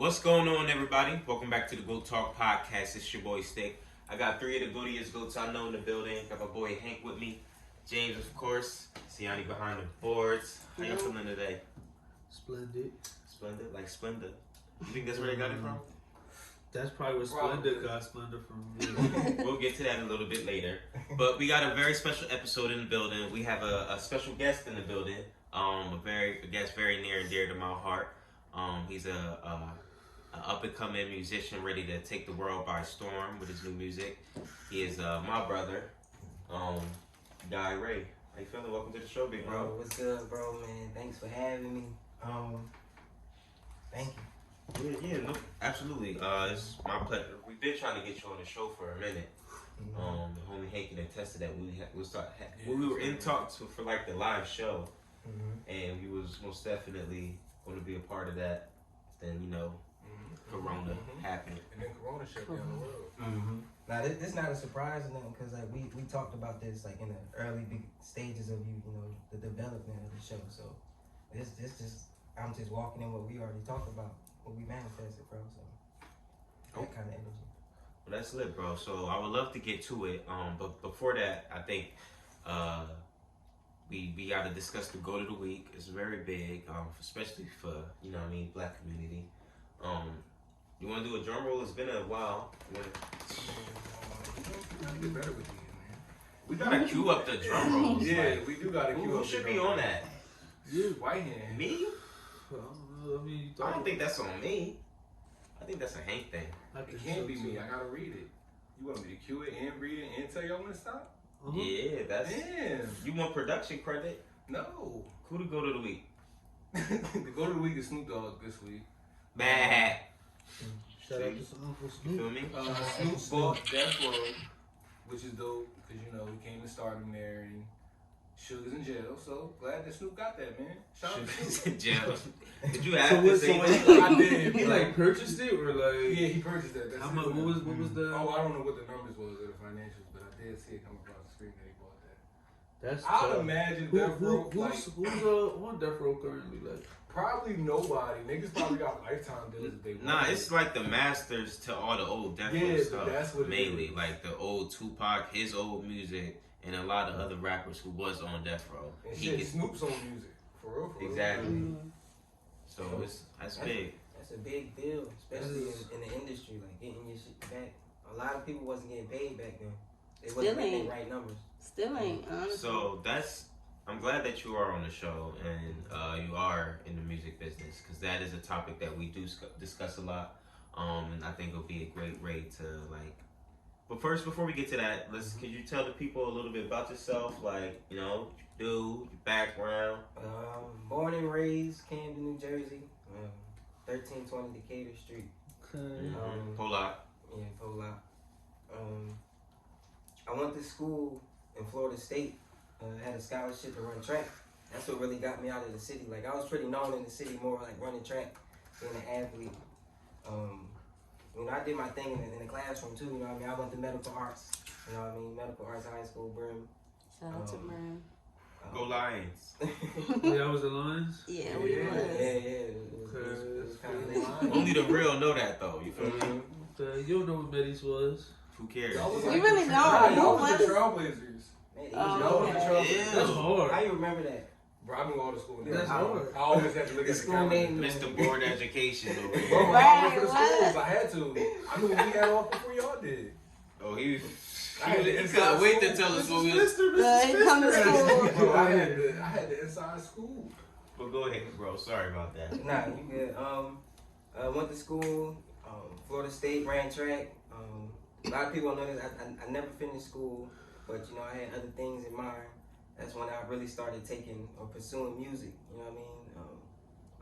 What's going on, everybody? Welcome back to the Go Talk Podcast. It's your boy Stick. I got three of the goodiest goats I know in the building. Got my boy Hank with me, James, of course, Siani behind the boards. How y'all feeling today? Splendid. Splendid, like Splendor. You think that's where they got it from? That's probably where Splendid got Splendor from. We'll get to that a little bit later. But we got a very special episode in the building. We have a special guest in the building. A guest very near and dear to my heart. He's an up and coming musician ready to take the world by storm with his new music. He is my brother, Guy Ray. How you feeling? Welcome to the show, big bro. What's good, bro, man? Thanks for having me. Thank you. Yeah, no, absolutely. It's my pleasure. We've been trying to get you on the show for a minute. The homie Hank can attest to that. We were in talks for like the live show, and we was most definitely going to be a part of that. Then Corona happened, and then Corona shut down the world. Now this not a surprise or nothing, because like we talked about this like in the early big stages of the development of the show. So this just I'm just walking in what we already talked about, what we manifested, bro. So that kind of energy. Well, that's lit, bro. So I would love to get to it. But before that, I think we got to discuss the GOAT of the week. It's very big, especially for Black community. You want to do a drum roll? It's been a while. Get better with you, man. We gotta cue up the drum rolls. Yeah, we do gotta cue up. Who should be on that? You, white hand. Me? I I don't think that's on me. I think that's a Hank thing. It can't be me. I gotta read it. You want me to cue it and read it and tell y'all when to stop? Yeah, that's. Damn. You want production credit? No. Who to go to the week? The GOAT of the week is Snoop Dogg this week. Bad. Shout out to some Uncle You feel Snoop. me? Snoop bought Death Row, which is dope because we came to start him there and Sugar's in jail. So glad that Snoop got that, man. Shout out to Sugar's Snoop. in jail. Did you have to say that? I did. He like purchased it or like? Yeah, he purchased that. That's How much? What was the? Oh, I don't know what the numbers was or the financials, but I did see it come across the screen that he bought that. That's I tough. would imagine Who, Death Row, who's on Death Row currently? Like probably nobody. Niggas probably got lifetime deals if they want. Nah, it's like the masters to all the old Death Row Yeah, stuff. that's what it mainly is. like the old Tupac, his old music, and a lot of other rappers who was on Death Row. And He shit, gets- Snoop's on music. For real. Exactly. So that's big. That's a big deal, especially in the industry, like getting your shit back. A lot of people wasn't getting paid back then. They wasn't getting the right numbers. Still ain't, honestly. So I'm glad that you are on the show and you are in the music business because that is a topic that we do discuss a lot. And I think it'll be a great way to like. But first, before we get to that, could you tell the people a little bit about yourself, like your your background? Born and raised Camden, New Jersey, 1320 Decatur Street. Polak. Yeah, Polak. I went to school in Florida State. Had a scholarship to run track. That's what really got me out of the city. Like I was pretty known in the city, more like running track, being an athlete. I did my thing in the classroom too. I went to medical arts. Medical arts high school, Brim. Shout out to Brim. Go Lions. that was the Lions. Yeah, we was. Yeah. It was kind of Only the real know that though. You feel me? You don't know what Metis was. Who cares? Y'all was You like really the, don't. Y'all was the Who Trailblazers. Y'all was the Trailblazers. That's hard. How you remember that? Bro, I knew all the school names. That's hard. I always had to look The at the school calendar. name. Mr. Board Education. Over here. Bro, I went for the schools. I had to. I knew we had off before y'all did. Oh, he I had the couldn't inside wait to school. tell us what we. He come to school. Bro, I had the inside school. But go ahead, bro. Sorry about that. Nah, you good. Went to school, Florida State, ran track. A lot of people don't know this. I never finished school, but I had other things in mind. That's when I really started taking or pursuing music. You know what I mean?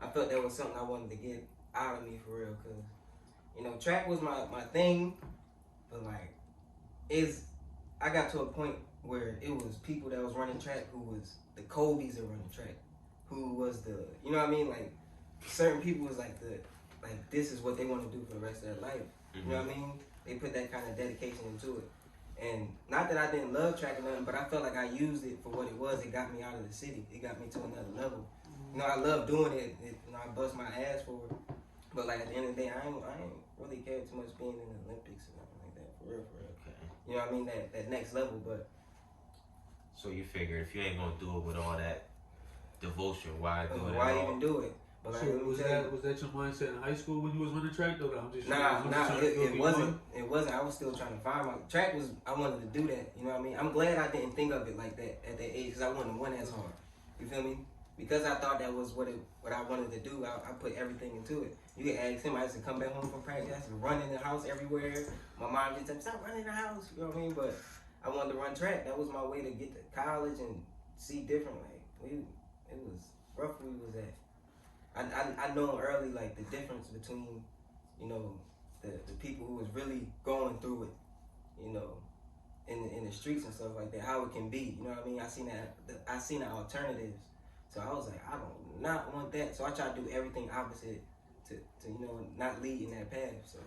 I felt that was something I wanted to get out of me for real, cause track was my thing, but like I got to a point where it was people that was running track who was the Kobe's of running track, who was the like certain people was like this is what they want to do for the rest of their life. You know what I mean? They put that kind of dedication into it. And not that I didn't love track or nothing, but I felt like I used it for what it was. It got me out of the city. It got me to another level. I love doing it. I bust my ass for it. But like at the end of the day, I ain't really cared too much being in the Olympics or nothing like that. For real, for real. Okay. You know what I mean? That next level, but So you figure if you ain't gonna do it with all that devotion, why do it why at all? even do it? But like, So let me was tell you, that your mindset in high school when you was running track though? I'm just Nah, it wasn't. One? It wasn't. I was still trying to find my track. Was I wanted to do that? You know what I mean? I'm glad I didn't think of it like that at that age because I wanted to win as hard. You feel me? Because I thought that was what I wanted to do. I put everything into it. You can ask him. I used to come back home from practice. I used to run in the house everywhere. My mom just said, "Stop running in the house." You know what I mean? But I wanted to run track. That was my way to get to college and see different. Like it was rough where we was at. I know early like the difference between, you know, the people who was really going through it, you know, in the streets and stuff like that, how it can be. You know what I mean? I seen the alternatives. So I was like, I do not want that. So I tried to do everything opposite to you know, not lead in that path. So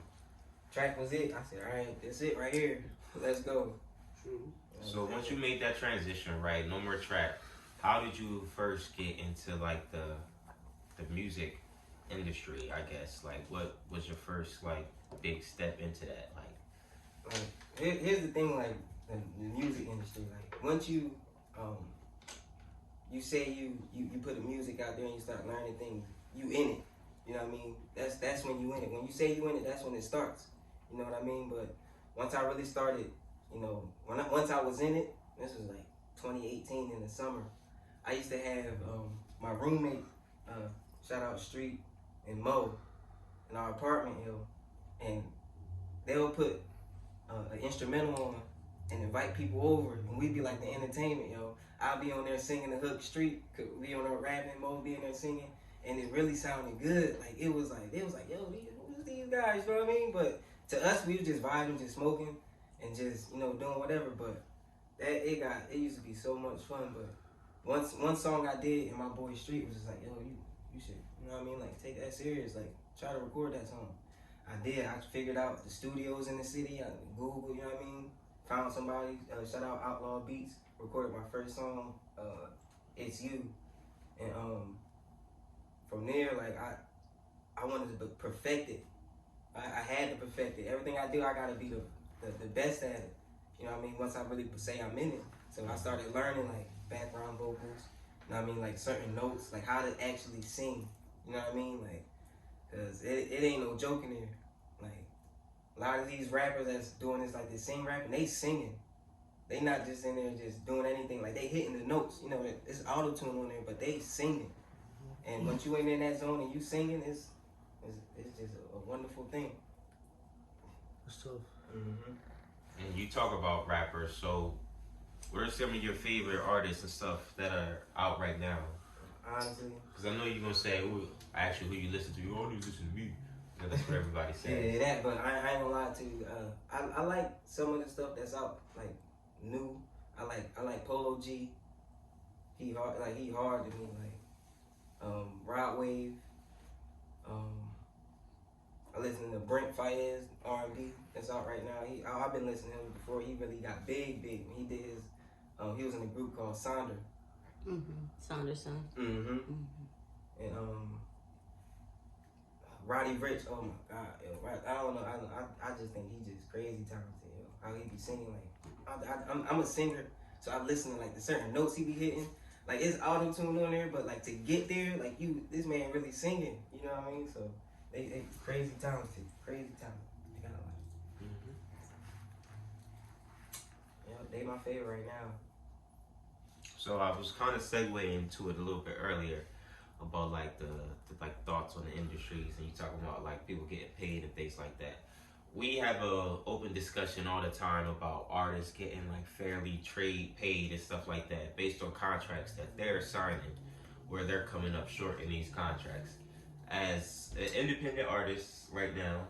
track was it. I said, all right, that's it right here. Let's go. True. So once you made that transition, right, no more track, how did you first get into like the music industry, I guess? Like what was your first like big step into that? Here's the thing, like the music industry, like once you you say you put the music out there and you start learning things, you in it. You know what I mean? That's when you in it. When you say you in it, that's when it starts. You know what I mean? But once I really started, you know, once I was in it, this was like 2018 in the summer. I used to have my roommate, shout out Street and Mo, in our apartment, and they'll put an instrumental on and invite people over, and we'd be like the entertainment, I'll be on there singing the hook. Street could be on there rapping, Mo be in there singing, and it really sounded good. Like it was like, yo, who's these guys? You know what I mean? But to us, we were just vibing, just smoking, and just doing whatever. But it used to be so much fun. But one song I did in my boy Street was just like, yo, you should, you know what I mean? Like take that serious, like try to record that song. I did. I figured out the studios in the city. I Googled, you know what I mean? Found somebody. Shout out Outlaw Beats. Recorded my first song. It's You. And from there, like I wanted to perfect it. I had to perfect it. Everything I do, I gotta be the best at it. You know what I mean? Once I really say I'm in it. So I started learning like background vocals. You know what I mean? Like certain notes, like how to actually sing. You know what I mean? Like, cause it ain't no joke in there. Like a lot of these rappers that's doing this, like they sing rapping, they singing. They not just in there just doing anything. Like they hitting the notes. You know, it's auto tune on there, but they singing. And once you ain't in that zone and you singing, it's just a wonderful thing. It's tough. Mm-hmm. And you talk about rappers, so what are some of your favorite artists and stuff that are out right now? Honestly. Because I know you're going to say, ooh, actually, who you listen to? You only listen to me. That's what everybody says. Yeah, that, but I ain't gonna lie to you. I like some of the stuff that's out, like, new. I like Polo G. He hard to me, like, Rod Wave. I listen to Brent Fayez, R&B, that's out right now. I've been listening to him before he really got big. He did his, he was in a group called Sonder. Saunderson. Mm-hmm. And Roddy Ricch, oh my God, yo, I don't know, I just think he just crazy talented, yo. How he be singing, like, I'm a singer, so I listen to like the certain notes he be hitting. Like it's auto tune on there, but like to get there, like this man really singing, you know what I mean? So they crazy talented, You gotta like. Mm-hmm. Yeah, they my favorite right now. So I was kind of segueing into it a little bit earlier about like the like thoughts on the industries, and you talking about like people getting paid and things like that. We have a open discussion all the time about artists getting like fairly trade paid and stuff like that based on contracts that they're signing, where they're coming up short in these contracts. As an independent artist right now,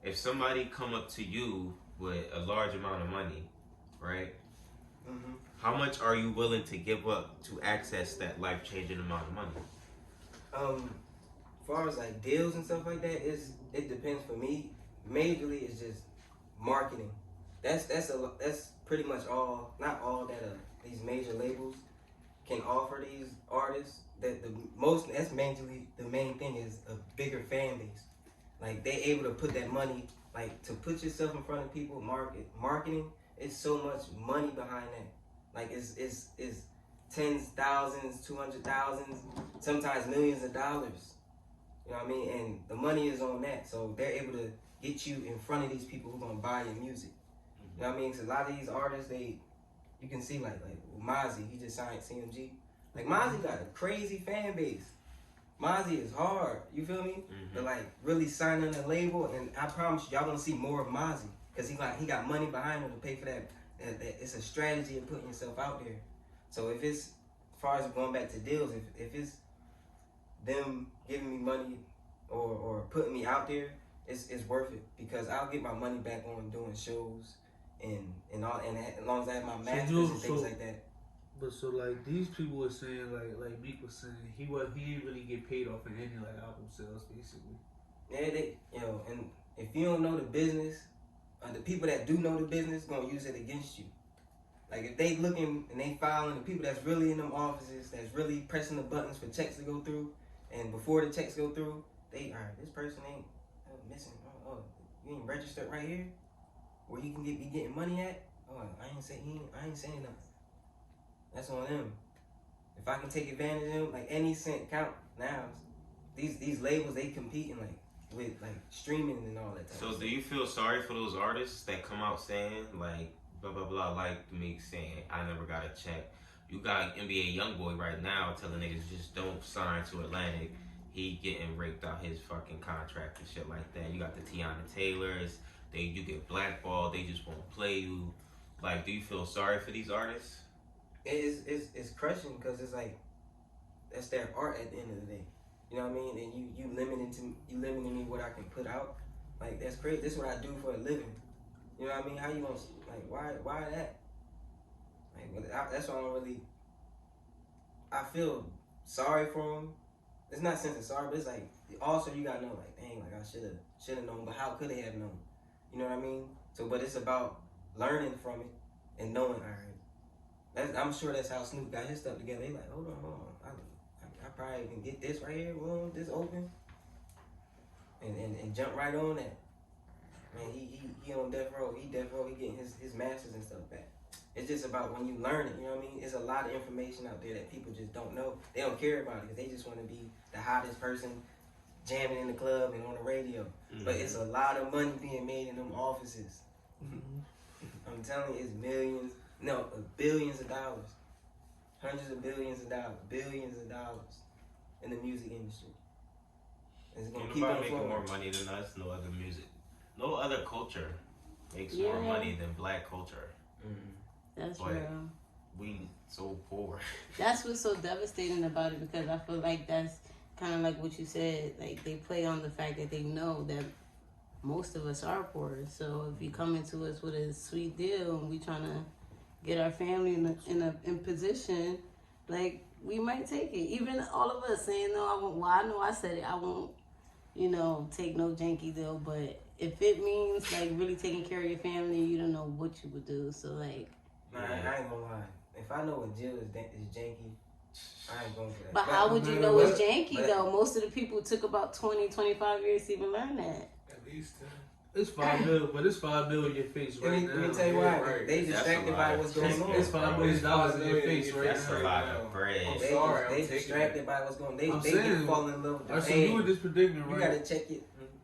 if somebody come up to you with a large amount of money, right? Mm-hmm. How much are you willing to give up to access that life-changing amount of money? As far as like deals and stuff like that, it depends for me. Majorly, it's just marketing. That's pretty much all. Not all that these major labels can offer these artists that's mainly the main thing is a bigger fan base. Like they able to put that money, like to put yourself in front of people, marketing. It's so much money behind that. Like it's tens, thousands, 200,000, sometimes millions of dollars. You know what I mean? And the money is on that, so they're able to get you in front of these people who gonna buy your music. You know what I mean? Because a lot of these artists, you can see like Mozzie, he just signed CMG. Like Mozzie got a crazy fan base. Mozzie is hard, you feel me? But like really signing a label, and I promise you, y'all gonna see more of Mozzie because he got money behind him to pay for that. It's a strategy of putting yourself out there. So if it's as far as going back to deals, if it's them giving me money or putting me out there, it's worth it because I'll get my money back on doing shows and all, and as long as I have my masters and things like that. But so like these people were saying like Meek was saying he didn't really get paid off in any like album sales basically. Yeah, and if you don't know the business, the people that do know the business gonna use it against you. Like if they looking and they filing, the people that's really in them offices, that's really pressing the buttons for checks to go through, and before the checks go through, alright, this person ain't missing. Oh, you ain't registered right here, where you can be getting money at. Oh, I ain't saying nothing. That's on them. If I can take advantage of them, like any cent count now. These labels, they competing like with like streaming and all that type So of do you feel sorry for those artists that come out saying like blah blah blah, like me saying I never got a check? You got NBA YoungBoy right now telling niggas just don't sign to Atlantic. He getting raped out his fucking contract and shit like that. You got the Tiana Taylors. You get blackballed. They just won't play you. Like, do you feel sorry for these artists? It's crushing because it's like that's their art at the end of the day. You know what I mean? And you limiting me what I can put out. Like that's crazy. This is what I do for a living. You know what I mean? How you gonna like why that? Like that's why I don't really. I feel sorry for him. It's not sense of sorry, but it's like also you gotta know like dang, like I should have known, but how could they have known? You know what I mean? So, but it's about learning from it and knowing. All right, I'm sure that's how Snoop got his stuff together. He like, hold on. I probably can get this right here, room, this open, and jump right on that. Man, he on death row. He getting his masters and stuff back. It's just about when you learn it, you know what I mean? There's a lot of information out there that people just don't know. They don't care about it because they just want to be the hottest person jamming in the club and on the radio. But it's a lot of money being made in them offices. I'm telling you, it's billions of dollars. Hundreds of billions of dollars in the music industry. It's gonna keep on making flowing. more money than us. No other music, no other culture makes more money than black culture. That's but real. We so poor. That's what's so devastating about it because I feel like that's kind of like what you said. Like they play on the fact that they know that most of us are poor. So if you come into us with a sweet deal and we trying to get our family in position, like we might take it. Even all of us saying no, I won't. Well, I know I said it. I won't. Take no janky deal. But if it means like really taking care of your family, you don't know what you would do. So like. Nah, I ain't gonna lie. If I know a deal is janky, I ain't going for that. But how would you know it's janky though? Most of the people took about 20, 25 years to even learn that. At least 10. It's $5 million, but it's $5 million in your face right now. Let me tell you why. Right. They distracted by what's going on. It's $5 million in your face right That's now. a lot of bread. I'm sorry, They I'm distracted by what's going on. I'm They saying, can fall in love with the So you in this predicament, You right? gotta check it.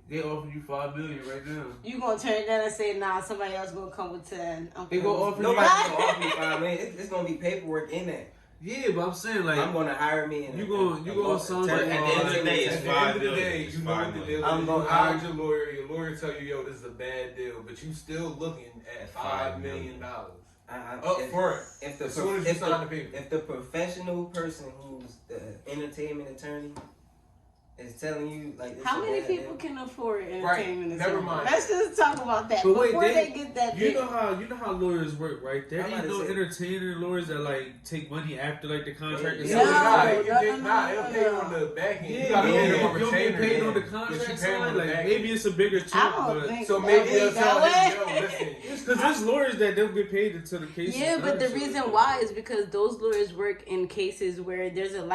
They offering you $5 million right now. You gonna turn it down and say, nah, somebody else gonna come with 10. They gonna offer Nobody's you. gonna offer me $5 million. It's gonna be paperwork in that. Yeah, but I'm saying like I'm gonna hire me. you gonna sign But at the end of the day, it's At the end of the $5 day, million. you know what the deal is. I'm You gonna hired your lawyer. Your lawyer tell you, yo, this is a bad deal, but you still looking at $5 million up front. As soon as you sign the paper. If the professional person who's the entertainment attorney is telling you like this. How is many bad, people man. can afford entertainment? Right, and never cinema? mind. Let's just talk about that But wait, before they get that. you know how lawyers work, right? There I'm ain't about no to say- entertainer lawyers that like take money after like the contract is Yeah. signed. They'll pay on the back end. Yeah, You gotta pay them a you don't get retainer. paid on the yeah. But contract you pay them on side. the Like back maybe end. it's a bigger I chunk, don't but think So that maybe way they'll tell that him, way. yo, listen. because there's lawyers that don't get paid until the case. Yeah, is but the done, so reason it's- why is because those lawyers work in cases where there's a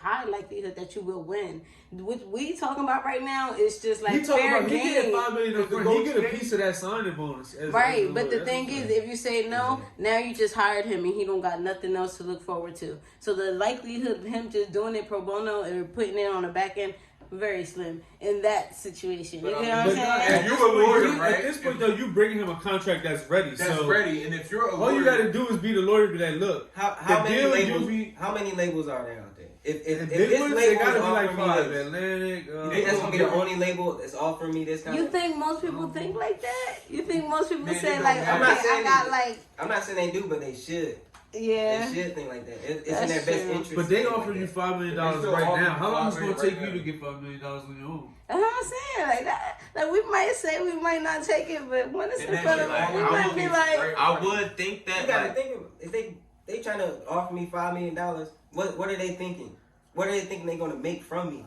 high likelihood that you will win. What we talking about right now is just like he talking fair about he game. getting $5 million up The front. He get a negotiation. piece of that signing bonus, Right, as a but lawyer. the That's thing what I'm is, saying. if you say no, now you just hired him and he don't got nothing else to look forward to. So the likelihood of him just doing it pro bono or putting it on the back end, very slim in that situation. You But, get what I'm But saying? at You this a point, lawyer, you- right? At this point, though, you bringing him a contract that's ready. That's so ready. And if you're a all lawyer, you got to do is be the lawyer. Be like, look, How the many deal labels? you be. How many labels are there out there? If And this big ones, they label gotta is be like offering me 5. this, Atlantic. that's gonna be the only label that's offering me this kind You of. think most people think like that? You think most people Man, say it like, don't okay, I'm not I saying got they- like, I'm not saying they do, but they should. yeah. They should think like that. It's in That's their best true. interest. But to they think offering you like that. $5 million They still right offering now. you How long is $5 it gonna million take right you to now. get $5 million on your own? That's what I'm saying. Like that. Like we might say we might not take it, but when it's And in that front shit, of us, like, we I might would be be like, straight- I would think You that gotta like, think of if they trying to offer me $5 million. What are they thinking? What are they thinking they're gonna make from me?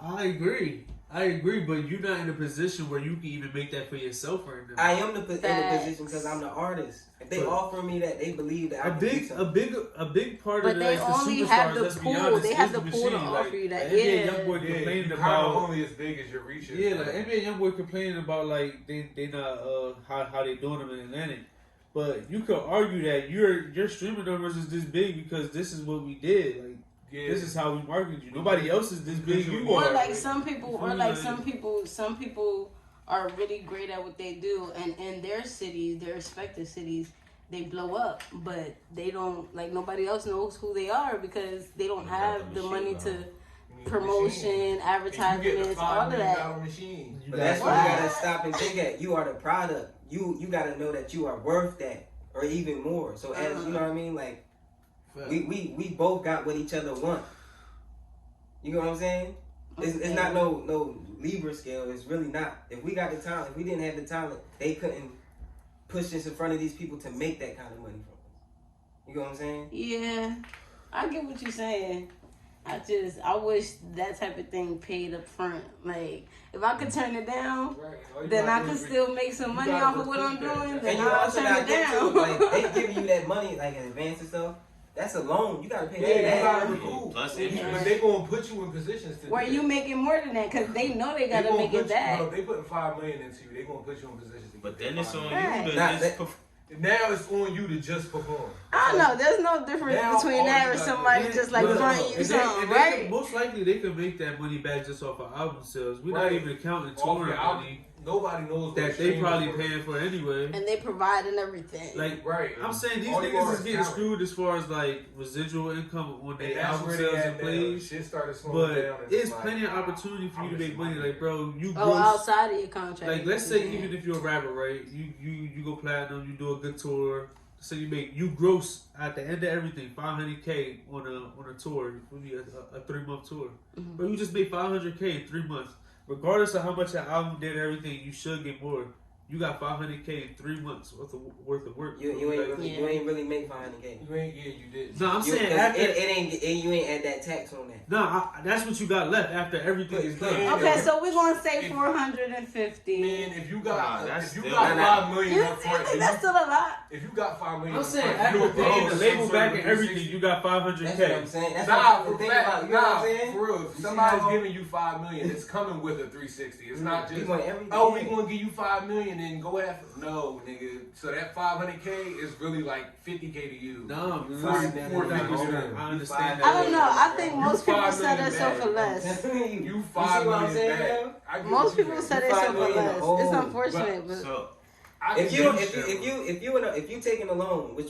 I agree, but you're not in a position where you can even make that for yourself right now. I am in the Facts. position because I'm the artist. If they But- offer me that, they believe that I A can do big part but of they that is only the have superstars. the Let's be pool. honest, They is have the the pool to machine. offer you that. The NBA Yeah. YoungBoy Yeah, complaining you about. only as big as your reach is. Yeah, like NBA YoungBoy complaining about like they not how they doing them in Atlantic. But you could argue that your streaming numbers is this big because this is what we did. Like Yeah. this is how we marketed you. Nobody else is this big. You Or are. like some people, You or feel like me? some people are really great at what they do, and in their cities, their respective cities, they blow up, but they don't like nobody else knows who they are because they don't have the money to promotion, advertisements, all of that. Machine. You But got that's what you What? gotta stop and think at. You are the product. You gotta know that you are worth that or even more. So as you know what I mean, like we both got what each other want. You know what I'm saying? It's not no Libra scale. It's really not. If we got the talent, if we didn't have the talent, they couldn't push this in front of these people to make that kind of money from us. You know what I'm saying? Yeah, I get what you're saying. I wish that type of thing paid up front. Like, if I could turn it down, then I could still make some money off of what I'm doing. And Then you I'll also turn gotta it think too, down. like they give you that money like in advance and stuff. That's a loan. You gotta pay Yeah, that you back. gotta recoup. Plus Yeah. interest. But they gonna put you in positions to Where do you that. making more than that, because they know they gotta gonna make put it back. You, they putting $5 million into you. They gonna put you in positions to But get then it's on $5 you million. to Nah, just that- perform. Now it's on you to just perform. I don't know. There's no difference Now between all that you or gotta somebody do- just like Well, front you and something, they right? could- most likely they could make that money back just off of album sales. We're not Right. even counting Off touring your album, money nobody knows what that they streaming probably for. paying for anyway. And they providing everything. Like Right. I'm saying, these All you niggas are is getting talent. screwed as far as like residual income when And they that's album where sales they and at now. plays. Shit started slowing But down. and it's like, plenty of opportunity for you to I'm make money. missing Like, bro, you oh, gross. outside of your contract. Like, let's say even if you're a rapper, right? You go platinum, you do a good tour. So you gross at the end of everything $500K on a tour. It would be a 3-month tour, Mhm. but you just made $500K in 3 months. Regardless of how much that album did, everything you should get more. You got $500K in 3 months worth of work. You ain't really make $500K. You ain't, yeah, you did. No, I'm You, saying 'cause after. you ain't add that tax on that. No, that's what you got left after everything is done. Yeah. Okay, so we're gonna say If- 450. Man, if you got Nah, if you that's got still- $5 million You up front, think that's still a lot? if you got $5 million, I'm up saying front, after you paying the above label some back sort and of everything, 360. you got That's what I'm 500K. saying. That's Nah, what for the thing fact, about. You know what I'm saying? for real. If You see somebody's how- giving you $5 million, it's coming with a 360. It's not We just want everything. oh, we gonna give you $5 million and go after. No, nigga. So that $500K is really like $50K to you. No, man. I understand I don't know. I that. think You most people 5 set million themselves back. for less. You see $5 what I'm million saying, back. man? I get Most what you people saying. set You 5 themselves for million less. old. It's unfortunate, but So I If get you what saying. if you taking a loan, which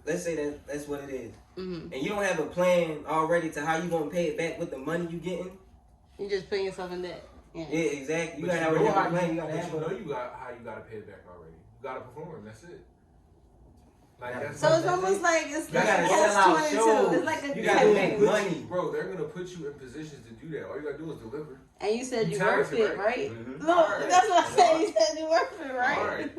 let's say that's what it is, mhm. and you don't have a plan already to how you gonna pay it back with the money you getting, You're just putting yourself in debt. Yeah. yeah, exactly. You But gotta you know have a how plan. You gotta but have you know a. you got how you gotta pay it back already. You gotta perform. That's it. Like that's So it's almost like it's You gotta like sell out catch-22. shows. It's like a You gotta make catch. money. Bro, they're gonna put you in positions to do that. All you gotta do is deliver. And you said You you worth talented, it, right? Mhm. Look, Alright. that's what I said. You said you worth it, right? Alright.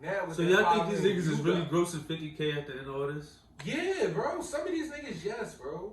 Now with So that y'all 5 think these million niggas is you really got- grossing 50K at the end of all this? Yeah, bro. Some of these niggas, yes, bro.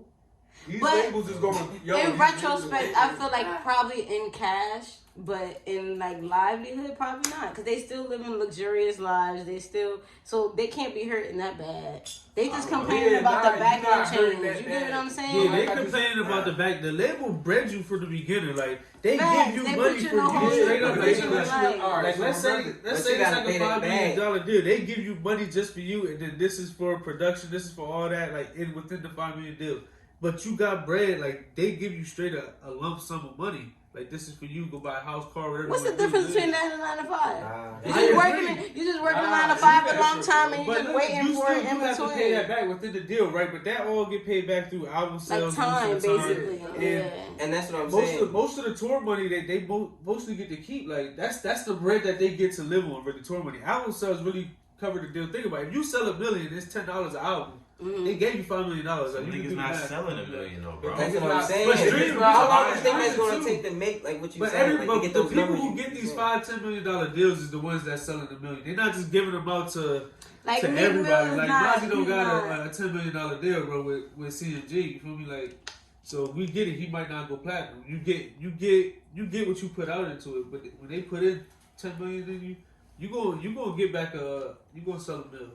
These But labels is gonna. Yo, In these retrospect, niggas- I feel like probably in cash, but in like livelihood, probably not, because they still living luxurious lives. They still, so they can't be hurting that bad. They just complaining Yeah, about nah, the back you not end hurting change. that You get what bad. I'm saying? Yeah, they like I complaining just- about the back. The label bred you from the beginning. Like they Facts, give you they money put you for in a whole you straight up. But They they give let you you like- know, all right, like so let's say remember- but let's you say it's gotta like pay a that $5 million bag. deal. They give you money just for you, and then this is for production. This is for all that. Like in within the $5 million deal. But you got bread. Like they give you straight a lump sum of money. Like this is for you. Go buy a house, car, whatever. What's you the wanna do. difference between that and 9 to 5? Nah, You I just agree. working. You just working Nah, 9 to 5 you a long got time, and you But just look, waiting you for still it in do have to pay that between. back within the deal, right? But that all get paid back through album Like sales, time, most of the time. basically. And Yeah. and that's what I'm Most saying. most of the tour money they mostly get to keep. Like that's the bread that they get to live on for the tour money. Album sales really cover the deal. Think about it. If you sell $1 million, it's $10 an album. Mhm. They gave you $5 million. Some Like, you can niggas do not that. selling $1 million though, bro. That's It's what I'm not- saying. but streaming- How long do you think but that's gonna too. take to make like what you But saying? every Like, but to get the those people numbers who you get these saying. $5-10 million deals is the ones that selling $1 million. They're not just giving them out to Like Meek everybody. Mill is Like not. Mozzie don't he's got not. a $10 million deal, bro, with CMG. You feel me? Like, so we get it. He might not go platinum. You get what you put out into it. But when they put in $10 million in you gonna get back you gonna sell $1 million.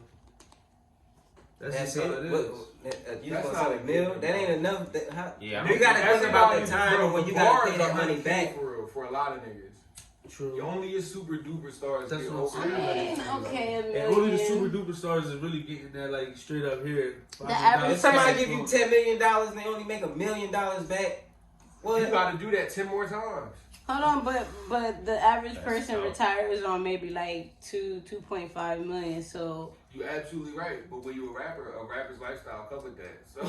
That's That's just it. how it What, is. you That's just not gonna sell a $1 million? good That ain't number. enough. Yeah, You gotta think about the Everybody- time bro, when the you gotta bars pay that are money 100K back. for real, for a lot of niggas. True. Only your super duper stars That's get what I'm over saying. I mean, okay, $1 And only the million. super duper stars is really getting that like straight up here. The average If somebody person- give you $10 million and they only make $1 million back, You what? gotta do that 10 more times. Hold on, but the average That's person tough. retires on maybe like 2.5 million. So You're absolutely right. But when you're a rapper's lifestyle covered that. So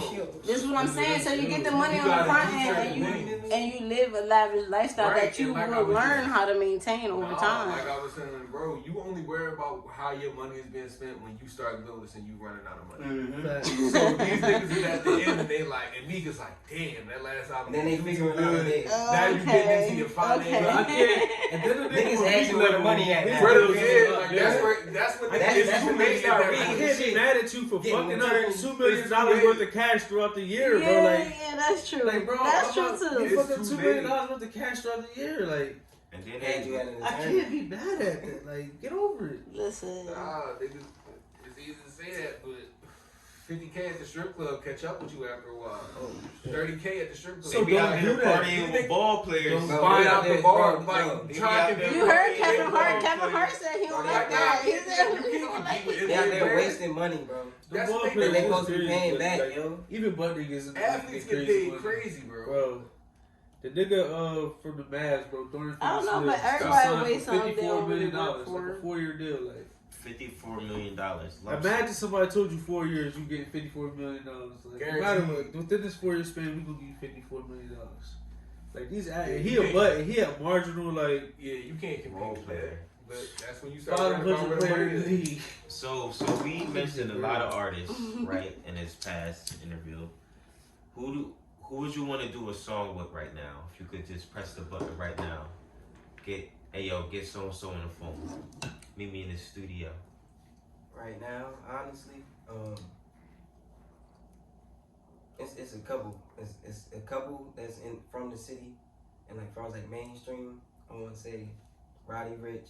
this is what I'm saying. So you get the money You on the gotta front do end, certain and things. you live a lavish lifestyle Right, that you and like I will was learn just- how to maintain over No, time. like I was saying, bro, you only worry about how your money is being spent when you start noticing you running out of money. Mm-hmm. So these niggas is at the end and they like, and Meek is like, damn, that last album. Then they was figuring good. out they. Now you getting into your finance. Okay. But I can't. And then the Niggas nigga asking where the money at now. Bro, Bills yeah, is like up that's there. where that's what That's- niggas that's who when made they start that reading I money. can't be shit. mad at you for Getting fucking up returns. $2 million It's worth of cash throughout the year, yeah, bro. Like, yeah, that's true. like, bro, That's true you too. It's fucked up too $2 million big. worth of cash throughout the year. Like, And then Had you had an I attorney. can't be mad at that. Like, get over it. Listen, Nah, niggas, it's easy to say that, but 50K at the strip club catch up with you after a while. 30K at the strip club. So they be don't out here do that. partying with ball players. Don't- Bro, Buying they out out the there, bar, bro, like they trying out to there- you heard Yeah, Kevin Hart. ball Kevin Hart players. said he don't Like, like nah, that. He yeah, said you he don't can't like keep it. it. They out there Yeah. wasting money, bro. The That's ball the thing, players They is supposed to be crazy, paying but, back, like, yo. even butt niggas Athletes get crazy paid money. crazy, bro. Bro, the nigga from the Mavs, bro, Dorian I don't know, Finney-Smith, but got everybody signed weighs for something they $54 don't really million, work like for. a 4-year deal. Like, $54 million. lump imagine sum. somebody told you 4 years, you getting $54 million. Like, no matter Guaranteed. what, within this 4-year span, we gonna give you $54 million. Like these, Yeah, he you a can't- butt, he a marginal like Yeah, you can't compete Role with player. that. But that's when you start bottom worrying about 100 where the player money in the is. league. So we mentioned a lot of artists, right, in this past interview. Who would you want to do a song with right now? If you could just press the button right now, get so and so on the phone. Meet me in the studio. Right now, honestly, it's a couple. It's a couple that's in from the city, and like as far as like mainstream, I want to say Roddy Rich.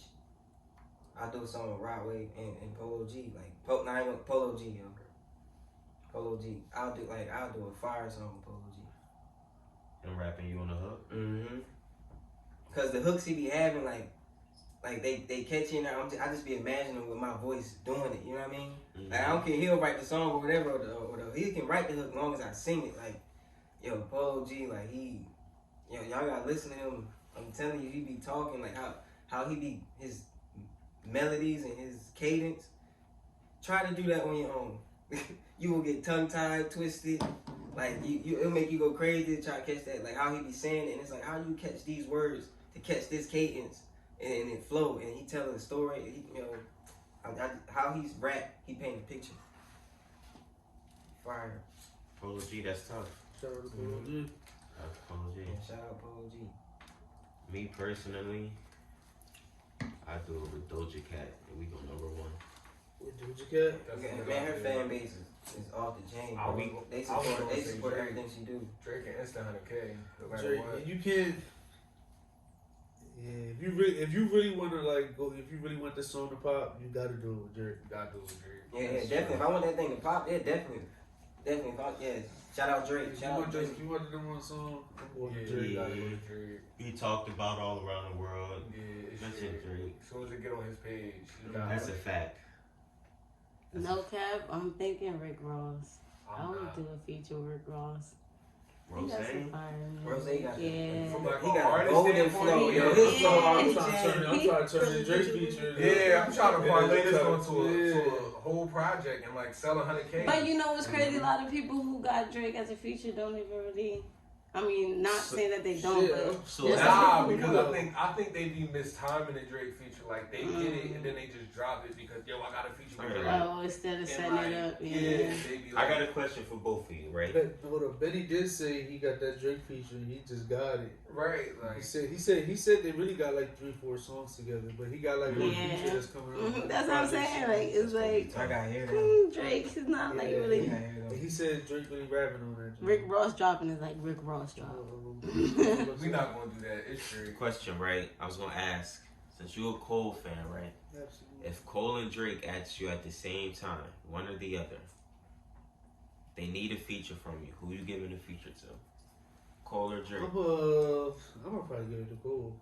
I do a song with Rodway and Polo G, like Polo G, yo. Polo G. I'll do a fire song with Polo G. And rapping you on the hook. Mm-hmm. Cause the hooks he be having, like they catch you, and I just be imagining with my voice doing it. You know what I mean? Mhm. Like I don't care, he'll write the song or whatever, he can write the hook as long as I sing it. Like, yo, Polo G, like y'all gotta listen to him. I'm telling you, he be talking like how he be his melodies and his cadence. Try to do that on your own. You will get tongue tied, twisted. Like it'll make you go crazy to try to catch that. Like how he be saying it, and it's like how you catch these words to catch this cadence and it flow. And he telling the story. how he's rap, he paint a picture. Fire. Polo G, that's tough. Shout out to Polo G. That's Polo G. Yeah, shout out Polo G. Me personally, I do it with Doja Cat, and we go number one. With Doja Cat. Yeah, man, her fan base is off the chain. I Bro. was- They I was support, gonna they say support Drake. everything she do. Drake and instant 100K, no matter Drake, what. you can't. Yeah, if you really want to like go, if you really want this song to pop, you gotta do it with Drake. You gotta do it with Drake. Yeah, definitely. If I want that thing to pop, yeah, definitely. If I, yeah, shout out Drake. If you Shout out want Drake. if you want the number one song, I'm going Yeah, with Drake. you gotta do it with Drake. He talked about all around the world. Yeah, it's Mention Drake. As soon as it get on his page, you gotta. That's a fact. No cap, I'm thinking Rick Ross. I I'm want not. to do a feature with Rick Ross. He Rose. got some fire music. Rose got Yeah. From like He an got a artist golden standpoint, flow, yo. yo. His Yeah. flow, I'm trying to turn the Drake feature. Yeah, I'm trying to parlay this Yeah. onto a whole project and like sell 100K. But you know what's crazy? A lot of people who got Drake as a feature don't even really. I mean, not saying that they don't, Shit, but so there's Nah, some people because who I think they be mistiming the Drake feature. Like they get it and then they just drop it because yo, I got a feature with Drake. oh, instead of And, setting like, it up, yeah, yeah. they be I like, got a question for both of you, right? Hold up, Benny did say he got that Drake feature. He just got it. right, like He said they really got like 3-4 songs together, but he got like one Yeah. feature that's coming out. Mhm, that's what I'm saying. Like it's like I got here now. Drake is not like Yeah, I really. got here He said Drake really rapping on that. Rick Ross dropping is like Rick Ross drop. we not gonna do that. It's Drake. Question, right? I was gonna ask, since you're a Cole fan, right? Absolutely. If Cole and Drake asked you at the same time, one or the other, they need a feature from you. Who you giving a feature to? Cole or Drake? I'm gonna probably give it to Cole.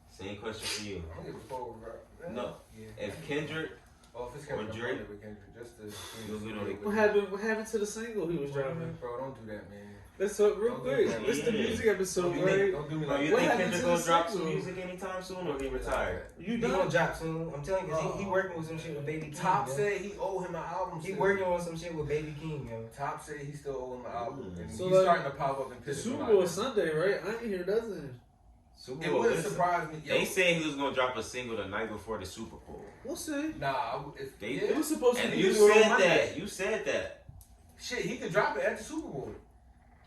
Same question for you. I'm gonna give a fuck with No. Yeah. If Kendrick, Oh, if it's Kendrick, Or I'm Drake? running with Kendrick just to. You'll get on it. What happened to the single he was dropping? Bro, don't do that, man. Let's talk real Don't do quick. that. It's the Yeah. music episode, Don't do right? me, don't do me bro, like you What think happened Kendrick to gonna the drop some single? music anytime soon, or he retired? You He gonna done? drop soon. I'm telling you, 'cause he working with some shit with Baby King. Top yo. said he owe him an album. He still. working on some shit with Baby King, yo. Top said he still owe him an album. And So, he's like, starting to pop up and The piss Super him Bowl off. is Sunday, right? I ain't hear nothing. Super It Bowl. wouldn't listen, surprise me. Yo, They said he was gonna drop a single the night before the Super Bowl, We'll see. nah, if They- It yeah, was supposed to and be you do it on said Monday. that. You said that. shit, he could drop it at the Super Bowl.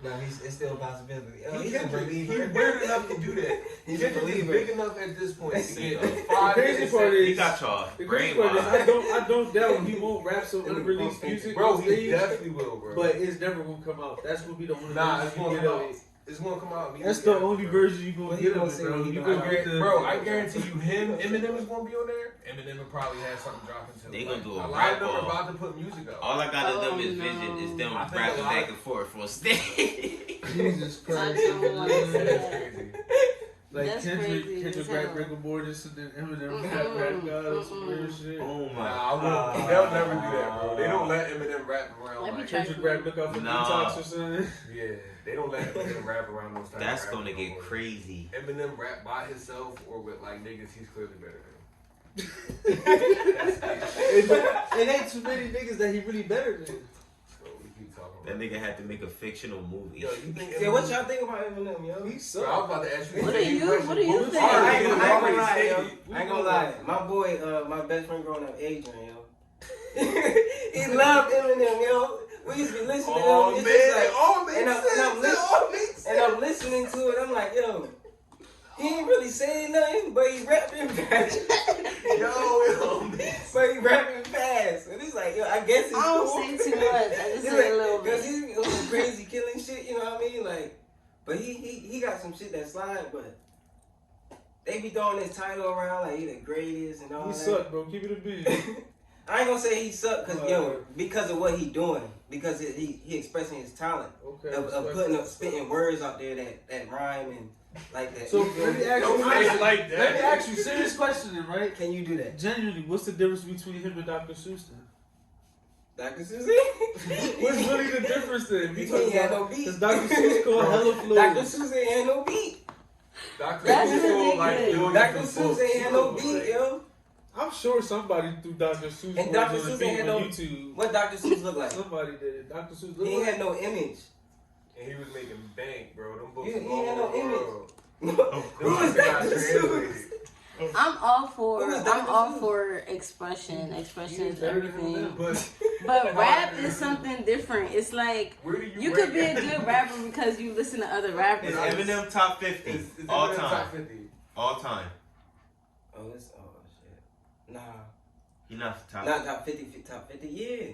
No, it's still a possibility. Yo, He he's a Kendrick, believer. He's weird enough to do that. He's a Kendrick is believer. big enough at this point to See, get though. 5 The crazy minutes. part is- He got y'all The crazy part is, brainwashed. I don't doubt he won't rap some unreleased music Bro, on he stage, definitely will, bro. but it's never gonna come out. That's gonna be the only Nah, version it's you gonna get come of out. it. It's gonna come out. That's the only version you Well, gonna he get gonna of it, say bro. what he You gonna gonna get the Bro, I guarantee you, Eminem is gonna be on there. Eminem will probably have something dropping too. They gonna do a a lot rap of them are ball. about to put music out. All I got of them Oh, is no. vision is them I think rapping a lot back of- and forth on stage. Jesus I Christ. don't want to That's say that. crazy. Like That's Kendrick crazy as rap hell. rigor mortis and then Eminem Mm-mm, rap God or some mm-mm. weird shit. Oh my Nah, I won't. god. They'll never do that, bro. They don't let Eminem rap around Let me like. try. Kendrick rap look out for No. detox or something. Yeah, they don't let Eminem rap around those types. That's of gonna rappers get no more. crazy. Eminem rap by himself or with like niggas he's clearly better than. It ain't too many niggas that he really better than. So we keep talking That about. nigga had to make a fictional movie. Yo, you think? Yeah, what y'all think about Eminem, yo? He Bro, I was suck. about to ask you. What the do same you- question. what do you was think? your I ain't argument? gonna Already lie, yo. stated. I ain't gonna lie. My boy, my best friend growing up, Adrian, yo. He loved Eminem, yo. We used to be listening to Oh him. It's man, just like, it all makes and I'm sense. It all makes and I'm listening to it. I'm like, yo, he ain't really saying nothing, but he rapping fast. Yo, it all makes But he rapping fast. And it's like, yo, I guess it's I don't cool. say too much. I just It's say a like, little cause bit. he's on some crazy killing shit, you know what I mean? Like, but he got some shit that slide, but they be throwing his title around like he the greatest and all He that. suck, bro. Keep it a beat. I ain't gonna say he suck because Alright. because of what he doing, because he expressing his talent Okay. of putting up spitting words out there that rhyme and like that. So You feel let me me? ask you, Don't say it like that. let me ask you a serious question, then, right? Can you do that, Genuinely, what's the difference between him and Dr. Seuss then? Dr. Susie? What's really the difference then? He ain't had no beat. Because Dr. Seuss called hella flows. Dr. Susie ain't had no beat. Dr. That's Seuss like ridiculous. doing Dr. it for Susie ain't had no books. beat, yo. I'm sure somebody threw Dr. Seuss And words Dr. on the Seuss beat ain't had on no- YouTube. What Dr. Seuss look like? Somebody did it. Dr. Seuss He look ain't like had no image. And he was making bank, bro. Them books Yeah, he all had no over the image. world. Who Them is books got Dr. translated. Seuss? I'm all for Who is that? expression. Expression is better than everything. them. But rap is something different. It's like Where do you could be a good rapper because you listen to other rappers. Is Eminem top 50 Is all Eminem time? top 50? All time. Oh shit. Nah. He not top. Not top 50. Top 50. Yeah.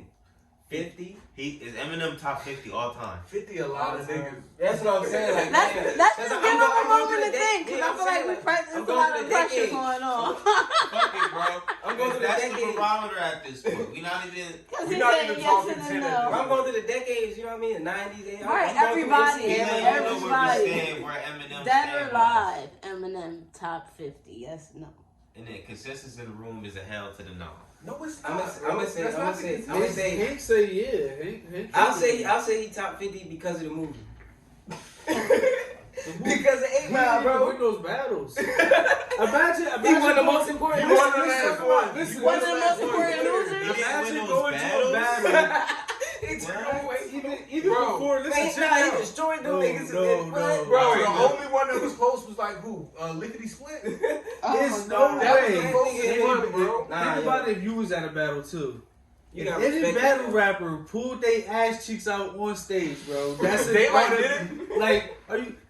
50. He is Eminem top 50 all time. 50 a lot of niggas. That's what I'm saying. Like, That's damn. just I'm give going- him a I'm going moment to to the think decade. because I feel like there's I'm a going lot to of the pressure decade. going on. Fuck it, bro. I'm going to the That's the decade. barometer at this point. We not even. Because We he not said even yes talking and 10 no. at I'm going to the decades, you know what I mean? The 90s. Right, I'm going everybody. through We the let 60s. you know where we Everybody. stand, where Eminem Dead or stand. alive, Eminem top 50. Yes, no. And then consensus in the room is a hell to the no. No, it's I'm not. gonna say. Hank say yeah. Hank I'll say he top 50 because of the movie. Because of 8 Mile, He bro. win those battles. Imagine He won the most important. You won the last one. Listen, One of the most important He losers? didn't win Imagine those going to a battles. battle. He took him away. Even Bro, before, Man, listen, nah, check he it out. destroyed them No, niggas. no, What? no. Bro, Right the now. only one that was close was like who? Lickety Split. Oh There's my no God. That was way. the closest one, bro. Nah, Think yo. about it if you was at a battle too. You If gotta any respect battle that. rapper pulled their ass cheeks out on stage, bro. That's Daylight part did of- Like,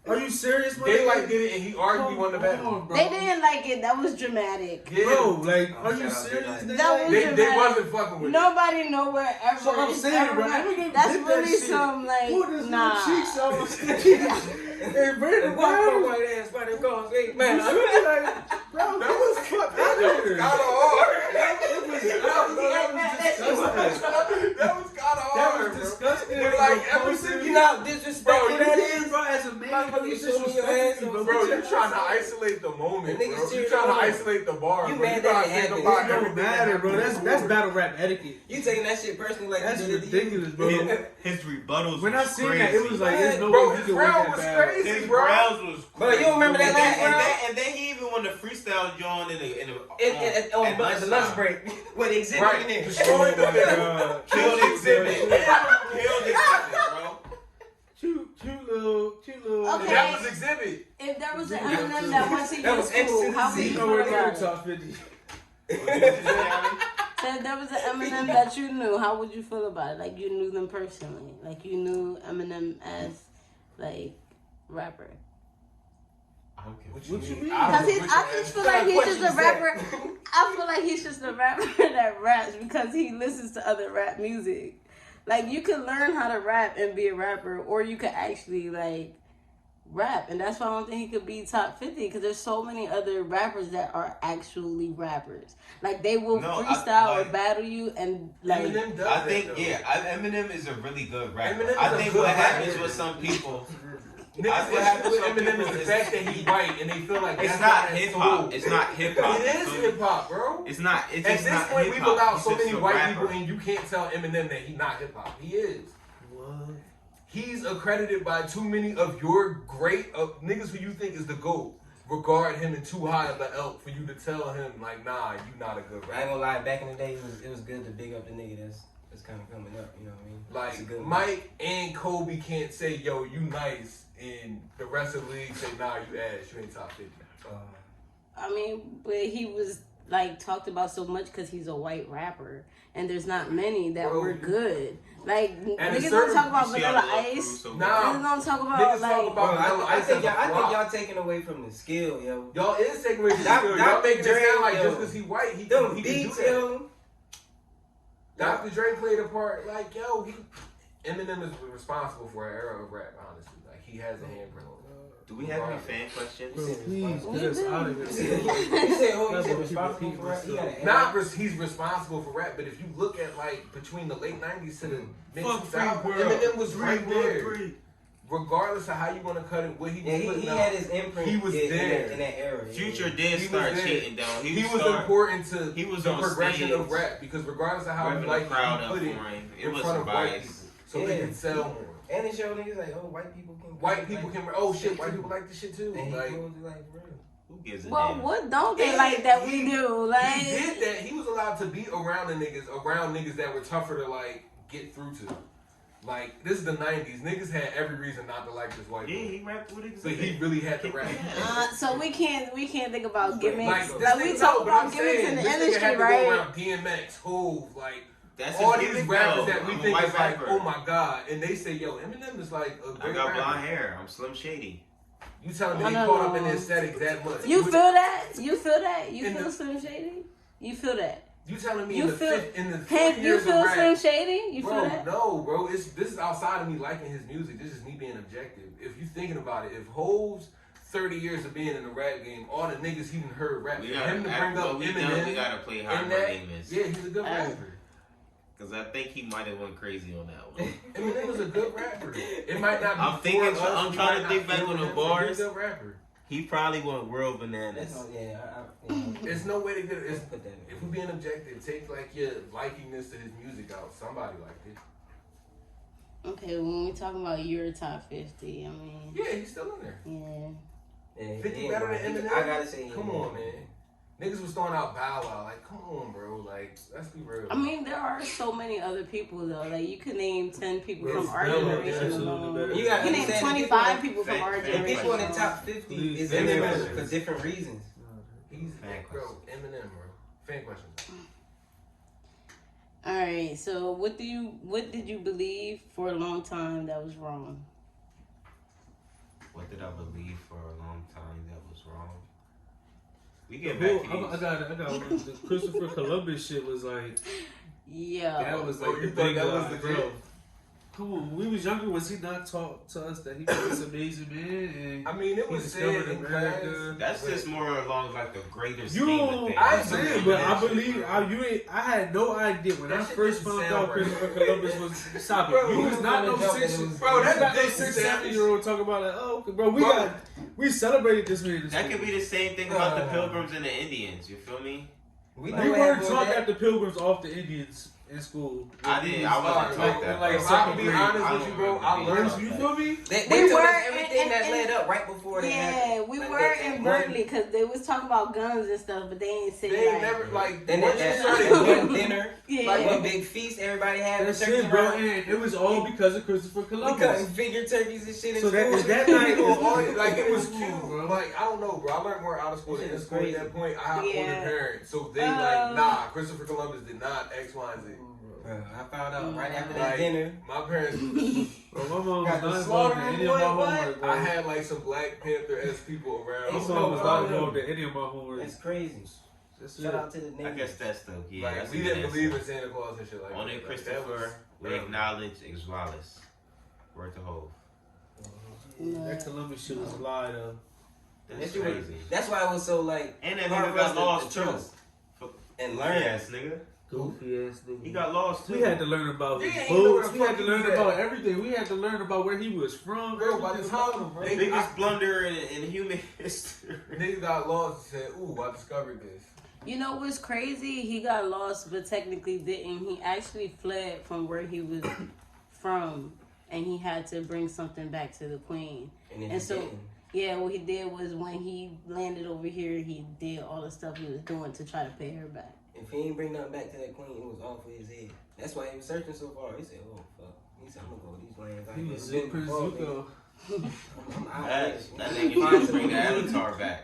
are you serious, bro? Daylight did it and he argued he won the battle. bro. They didn't like it. That was dramatic. Yeah. Bro, like, Oh, are you shout out serious? Daylight. That was They dramatic. wasn't fucking with it. Nobody nowhere ever. So I'm is saying, ever bro, gonna- Eminem that's did that really shit. some like Pulled his nah. little cheeks out on stage. And Brandon And walk Brown. from white ass by the cars. Hey, man. Man, bro, That was fuck that out was here. kind of hard. It was disgusting. That was kind of That hard, was bro. disgusting. But like ever since You know how disrespectful Bro, that You is? did, bro, as a man, Motherfucker, you you showing your ass disrespected me, on Bro, But you you trying to isolate the moment, The niggas bro. You cheering trying to on. isolate the bar, You bro. mad You that gotta it think happened. about It don't everything matter, that bro. happened That's before. battle rap etiquette. You taking that shit personally like That's you did it to ridiculous, bro. His rebuttals When I was seen crazy. that, it was like, there's no Bro, way he his could win round that was battle. crazy. His bro. rounds was Bro, you don't remember that and last then, round? and then he even won the freestyle John in the On at the lunch break. With the exhibit Right. in there. Destroyed the nigga. God. Killed exhibit. Killed exhibit, bro. Cute little. Okay. That was exhibit. If there was an Yeah. Eminem that went to That your was X school, to the how Z. would you You feel know where about they're it? top 50. So if there was an Eminem that you knew, how would you feel about it? Like you knew them personally, like you knew Eminem as like rapper. I don't care. What you mean? I don't Because know I what just your feel like he's just a What you rapper. said. I feel like he's just a rapper that raps because he listens to other rap music. Like you can learn how to rap and be a rapper, or you could actually like rap, and that's why I don't think he could be top 50 because there's so many other rappers that are actually rappers. Like they will No, freestyle or like- battle you, and like Eminem does I that, think though. Eminem is a really good rapper. Eminem is I a think good what happens rapper. with some people, Niggas, what happens with Eminem is the fact that he white and they feel like it's that's not why hip cool. hop. It's not hip hop. It is hip hop, bro. It's not. It's At just this not point, hip-hop. we've allowed He's so just many a white rapper. people, and you can't tell Eminem that he's not hip hop. He is. What? He's accredited by too many of your great niggas who you think is the GOAT. Regard him in too high of an elk for you to tell him like, nah, you not a good I ain't rapper. gonna lie, back in the day, it was good to big up the nigga that's kind of coming up, you know what I mean? It's a Like good one. Mike and Kobe can't say, yo, you nice, and the rest of the league say, nah, you ass, you ain't top 50. I mean, but he was like talked about so much because he's a white rapper, and there's not many that Bro, were good. Like at a niggas don't certain- talk about You see all Vanilla the love Ice. crew, so Nah. Niggas don't talk about Niggas like. talk about Bro, Vanilla I Ice think as a y'all rock. taking away from the skill, yo. Y'all is taking away from Doc- skill. Y'all Dr. making it Dre, sound like yo. just because he white, he Them can do beats, that. yo. Dr. Dre played a part, like, yo, Eminem is responsible for an era of rap, honestly. Like, he has a handprint on it. Do we have any fan questions? Bro, please We get us do. out of You here. said, That's you what responsible people for that? He got an Not he's responsible for rap, but if you look at, like, between the late 90s to the mid 2000s, Eminem was right there. Regardless of how you want to cut it, what he was Yeah, putting he out. had his imprint He was in there. that era. yeah. Future did He was start there. cheating though. He was start- important to he was the on progression stage, of rap because regardless of how you revving like the crowd it, up you for put it him. It in was front of white biased. people so they Yeah. can sell more. And it showed niggas like, oh, white people can. White people can, oh shit, white too. people like this shit too. And he Like, goes like, bro. Who gives a Well, damn? what don't they And like that we he- do? Like he did that. He was allowed to be around the niggas, around niggas that were tougher to like get through to. Like, this is the 90s. Niggas had every reason not to like this white Yeah, boy. he rapped with it. So he really had to rap. So we can't think about gimmicks. Like, Like, we talk about gimmicks in the this nigga industry, had to right? go around DMX, Hov, like, That's all his these gimmick, rappers though. that we I'm a think white is like, rapper. oh my god. And they say, yo, Eminem is like a I great got rapper. blonde hair. I'm Slim Shady. You telling me I he don't caught up in know. the aesthetic that much? You feel that? You feel that? You In feel the- Slim Shady? You feel that? You telling me You in the feel- in the 40 Hank, you years feel of rap, Slim Shady? You bro, feel that? no, bro. This is outside of me liking his music. This is me being objective. If you thinking about it, if Hov's 30 years of being in the rap game, all the niggas he done heard rap, We for gotta, him to bring up we Eminem, gotta play how in her that, name is. yeah, he's a good rapper. Because I think he might have went crazy on that one. Eminem was a good rapper. It might not be. I'm thinking- for us, I'm we trying to might think not back feel on the him, but bars. He's a good rapper. He probably went world bananas. That's all, yeah, There's no way to get it. Let's put that in. If we're being objective, take like your likingness to his music out. Somebody liked it. Okay, when we talking about your top 50, I mean, Yeah, he's still in there. yeah. Yeah, 50 yeah, better right. than Eminem? I gotta say, Come on, man. Niggas was throwing out Bow Wow. Like, come on, bro. Like, let's be real. I mean, there are so many other people though. Like, you could name 10 people from It's our better, generation absolutely alone. better. You You gotta can name understand, 25 people from our Fact, The generation. people in the alone. top 50 is Please, in fan there questions. for different reasons. He's, Fan bro, question. Eminem, bro. Fan question. All right. So, what did you believe for a long time that was wrong? What did I believe for a long time that was wrong? We get Well, back to these. I got one. The Christopher Columbus shit was like, Yeah. that was Oh, like you the thought big that was lie, the bro. shit? Come on, when we was younger, was he not taught to us that he was this amazing man? I mean, it And was he said discovered in America. class. That's but- just more along like the greater You, scheme of things. I'm saying, but I that shit, believe bro. I had no idea when That I shit first didn't found sound out right. Christopher Columbus was stop it. Bro, You you was was not no gonna jump 6, and it was- Bro, you that not no didn't 6, sound- 7-year-old talking about like, oh, okay, bro, Bro. we celebrated this man. This That week. could be the same thing about the Pilgrims and the Indians. You feel me? We We know what weren't happened taught with that the Pilgrims off the Indians in school. I didn't. I wasn't Sorry, taught that. like, If I can be second honest grade, with you, I bro, don't I remember learned. You feel me? They We told were, us everything and- that and- led up right before they Yeah, happened. we Like, were they- in Berkeley because they was talking about guns and stuff, but they ain't say They like, never like Then once you that started one getting dinner, Yeah. like one big feast everybody had with That's turkeys it, bro. around. And it was all because of Christopher We Columbus. cutting figure turkeys and shit in So that school. is that night was like it was Come cute, on, bro. Like I don't know, bro. I learned more out of school than That in shit school is at that point. I had Yeah. older parents, so they Um, like, nah. Christopher Columbus did not X, Y, and Z. Bro, I found out right after that Like dinner. my parents, Bro, my mom was Got the not involved slaughter in any of my boy, what? homework, bro. I had like some Black Panther-esque people around. My It's mom was no not problem. involved in any of my homework. That's crazy. That's Shout it. out to the niggas. I guess that's the Like that's we a didn't good believe answer. in Santa Claus and shit like Only that. Like, Christopher, we real. acknowledge Wallace. Word to Hove. That Columbus shit was a lie, though. That's That shit was- crazy. That's why it was so like And that hard nigga for us got to lost too. trust and Learn learn. ass nigga. Goofy ass nigga. He got lost too. We had to learn about Yeah, his you know where boots. the We had fuck to he learn was about at. everything. We had to learn about where he was from. Bro, by the everything time about him, bro. they Biggest blunder in human history. niggas got lost and said, "Ooh, I discovered this." You know what's crazy? He got lost, but technically didn't. He actually fled from where he was from, and he had to bring something back to the queen. And then And he so- didn't. Yeah, what he did was when he landed over here, he did all the stuff he was doing to try to pay her back. If he ain't bring nothing back to that queen, it was off of his head. That's why he was searching so far. He said, "Oh fuck." He said, "I'm gonna go with these lands." I He ain't was never been Prince before, Zuko. I'm out That here. nigga need to bring the Avatar back.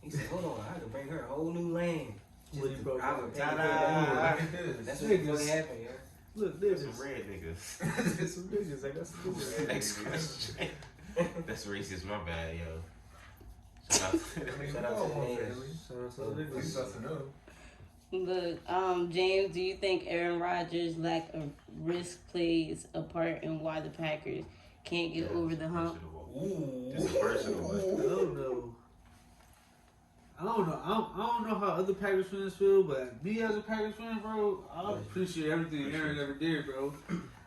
He said, "Hold on, I can bring her a whole new land." What he broke I out. would pay Ta-da. her. Look at this. That's what really happened, yeah. Look, Some niggas. red niggas. There's some niggas. I got some niggas. Next question. That's racist, my bad, yo. Shout out Shout out to the niggas. So niggas. Look, James, do you think Aaron Rodgers' lack of risk plays a part in why the Packers can't get over the hump? This is personal. I don't know. I don't know how other Packers fans feel, but me as a Packers fan, bro, I appreciate everything Aaron ever did, bro.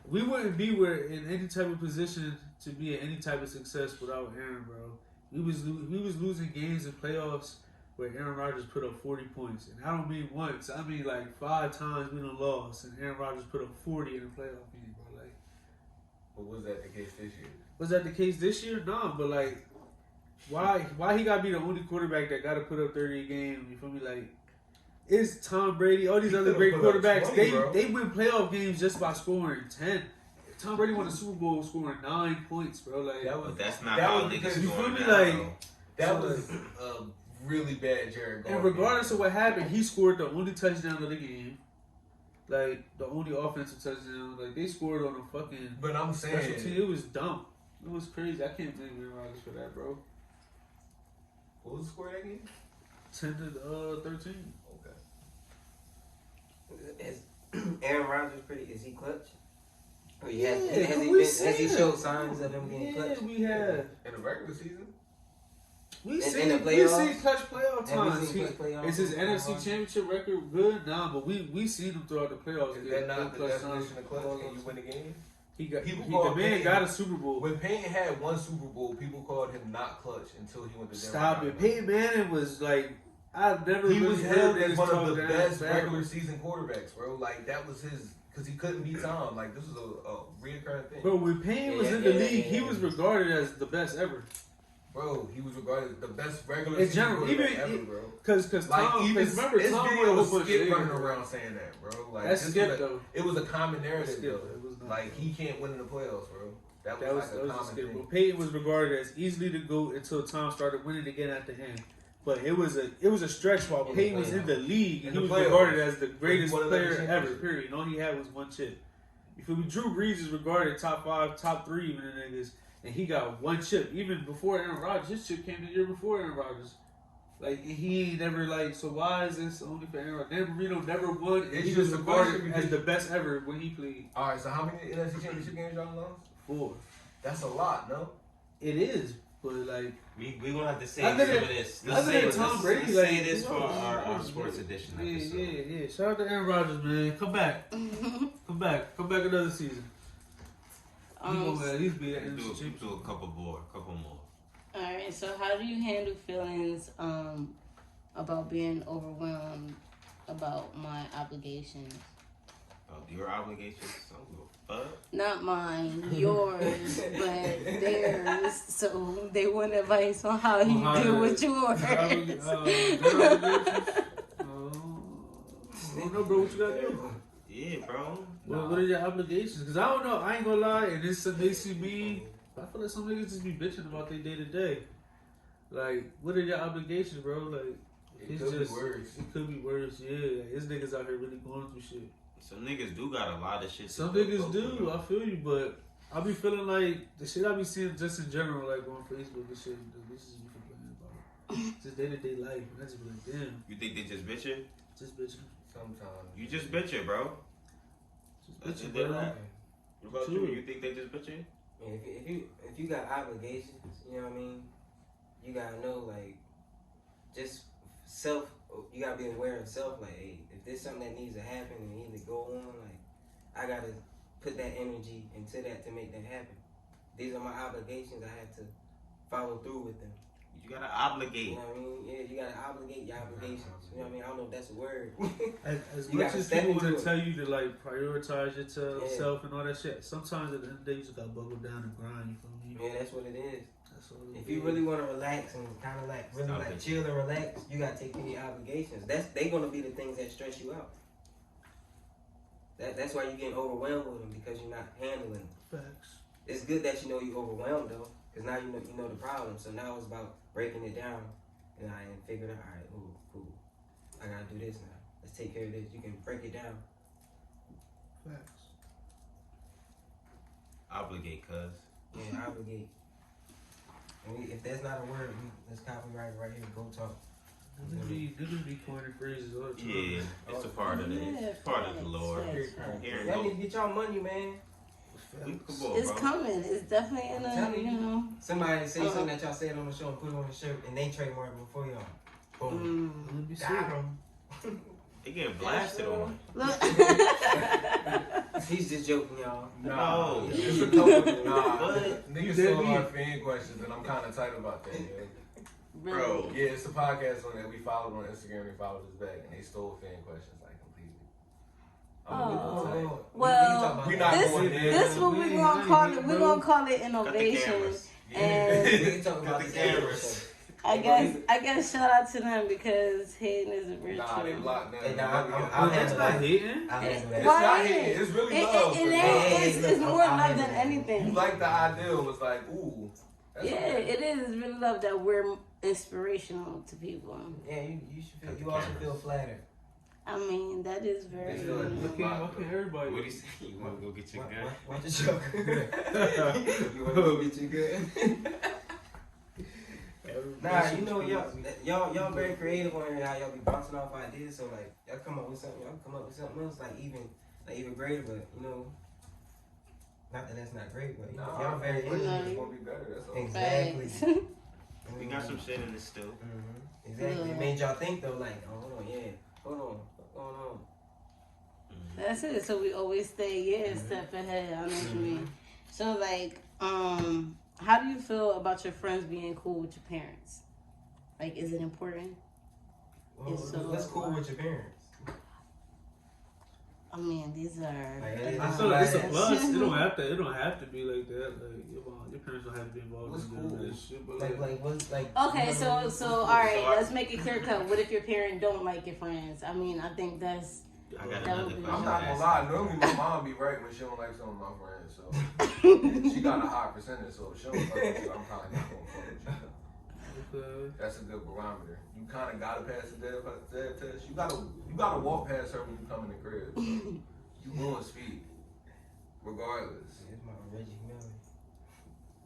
We wouldn't be in any type of position to be in any type of success without Aaron, bro. We was losing games in playoffs where Aaron Rodgers put up 40 points, and I don't mean once. I mean like 5 times we done lost, and Aaron Rodgers put up 40 in a playoff game, bro. Like, But was that the case this year? was that the case this year? No, but like, why he gotta be the only quarterback that gotta put up 30 a game? You feel me? Like, it's Tom Brady, all these other great Put up quarterbacks. 20, bro. They win playoff games just by scoring 10. Tom Brady won the Super Bowl scoring 9 points, bro. Like But that's not that how was niggas because you scoring feel me, now, like- though. that was a really bad Jared Goff. and regardless of what happened, he scored the only touchdown of the game. Like the only offensive touchdown. Like they scored on a fucking But I'm special saying, team. It was dumb. It was crazy. I can't blame Aaron Rodgers for that, bro. what was the score of that game? 10-13. Okay. Is Aaron Rodgers is he clutch? Or Yeah, has he showed signs of him being clutch? Yeah, we have. In the regular season, We In seen the we playoffs? seen clutch playoff Have we times. seen clutch playoffs? Is his NFC Championship record good? Nah, but we seen him throughout the playoffs. is get that not the clutch times. definition of clutch? Can you win a game? The man Payton- got a Super Bowl. When Peyton had one Super Bowl, people called him not clutch until he went to Denver. Stop it. Peyton Manning was like, I've never He really was heard held niggas as one talk of the down best bad. regular season quarterbacks, bro. Like that was his, because he couldn't beat Tom. Like this was a reoccurring thing. Bro, when Payne was in the league, he was regarded as the best ever. Bro, he was regarded as the best regular In season general, quarterback even- ever, bro. Cause Like Tom, even remember this Tom video was won a Skip bunch running of around saying that, bro. Like That's this Skip was though. it was a common narrative, Skip, though. though. It was not. Like he can't win in the playoffs, bro. That That was was like a just common Skip. thing. But Peyton was regarded as easily to go until Tom started winning again at the end. But it was a stretch while In the Peyton was in playoffs. the league In and the he was playoffs. regarded as the greatest He won player 11 ever. championships. Period. And all he had was one chip. You feel me? Drew Brees is regarded top 5, top 3 even in niggas, and he got one chip. Even before Aaron Rodgers, his chip came the year before Aaron Rodgers. Like he ain't never like. So why is this only for Aaron Rodgers? Dan Marino never won, and It's he just was a question regarded because- as the best ever when he played. All right, so how many NFC Championship games y'all lost? 4. That's a lot, no? It is, but like. We gonna have to say Other some than- of this. other than Tom Brady, let's like, say this you for know, our sports edition episode. Yeah. Shout out to Aaron Rodgers, man. Come back. Come back another season. We gonna at least be that Do NFC a couple more. All right. So, how do you handle feelings about being overwhelmed about my obligations? Your obligations. So fuck. Not mine, yours, but theirs. So they want advice on how you deal with yours. I don't know, bro. What you gotta do? Yeah, bro. What are your obligations? Because I don't know. I ain't gonna lie. And this makes you mean. I feel like some niggas just be bitching about their day to day. Like, what are your obligations, bro? Like, It could be worse. It could be worse. Yeah, his niggas out here really going through shit. Some niggas do got a lot of shit. Some to niggas go do. through. I feel you, but I be feeling like the shit I be seeing just in general, like on Facebook and shit. This is you complaining about. Just day to day life. And I just be like, damn, You think they just bitching? just bitching. Sometimes. You just bitching, bro. Just That's bitching, it, bro. right? What about True. you? You think they just bitching? If you got obligations, you know what I mean. You gotta know like just self. You gotta be aware of self. Like, hey, if there's something that needs to happen and needs to go on, like I gotta put that energy into that to make that happen. These are my obligations. I have to follow through with them. You gotta obligate. You know what I mean? Yeah, you gotta obligate your obligations. You know what I mean? I don't know if that's a word. As You much gotta as step people into want it. to tell you to like prioritize yourself Yeah. and all that shit, sometimes at the end of the day you just gotta buckle down and grind. You feel me? Man, that's what it is. That's all it If you is. really want to relax and kind of like really Stop like it. chill and relax, you gotta take any obligations. They gonna be the things that stress you out. That's why you're getting overwhelmed with them because you're not handling them. Facts. It's good that you know you're overwhelmed though, because now you know the problem. So now it's about breaking it down, and I figured out, all right, cool. I gotta do this now. Let's take care of this. You can break it down. Facts. Obligate, cuz. Yeah, obligate. And if that's not a word, let's copyright it right here. Go talk. Niggas be coining phrases all the time. Yeah, it's a part of it. It's part of the Lord. Facts. Here and Y'all need go. to get y'all money, man. We Facts. come on, It's bro. coming. It's definitely in I'm a, telling you you. know. Somebody say something that y'all said on the show and put it on the shirt, and they trademark it before y'all. Boom. Let me see. Got him. They getting blasted on. Look. He's just joking, y'all. No. It's a couple. What? Niggas Dead saw our meat. fan questions, and I'm kind of tight about that, yeah. Bro. Yeah, it's a podcast on that we followed on Instagram. They followed us back, and they stole fan questions like completely. Oh. We Well, talk about we that. not this going there. this what we gonna call it. We gonna call it Cut the innovation. cameras. We And can talk about Cut the this later. cameras. I guess shout out to them because hating isn't virtue. Nah, they blocked that. Hey, nah, Oh, that's not hating. It's Why not ain't hating. it? It's really love. It's more love than anything. You like the ideal. It's like, ooh. That's Yeah, okay. it is. It's really love that we're inspirational to people. Yeah, you should feel. You also feel flattered. I mean, that is very. They feel like Okay, everybody. What do you say? You want to go get your gun? Watch the joke. You want to go get your gun? Nah, you know y'all very creative on here. How y'all be bouncing off ideas. So like y'all come up with something. Y'all come up with something else like even greater. But you know, not that that's not great. But you know, y'all very It's gonna be better. That's all. exactly. We got some shit in the stew. Mm-hmm. Exactly. It made y'all think though. Like, oh, hold on, yeah, hold on, what's going on? That's it. So we always stay step ahead. I know what you mean. So like, how do you feel about your friends being cool with your parents? Like, is it important? Well, So, what's cool with your parents? I mean, these are. Like, I feel like it's a plus. It don't have to be like that. Like your parents don't have to be involved What's in cool? the relationship. But like what's like? Okay, so all right, So let's make it clear cut. What if your parent don't like your friends? I mean, I think that's. I got That another would be- question. I'm not to gonna ask lie. you. Normally, my mom be right when she don't like some of my friends. So she got a high percentage. So if she don't fuck with you, I'm probably not gonna fuck with you. That's a good barometer. You kind of gotta pass the dead test. You gotta walk past her when you come in the crib. So you going speed, regardless. It's my Reggie Miller.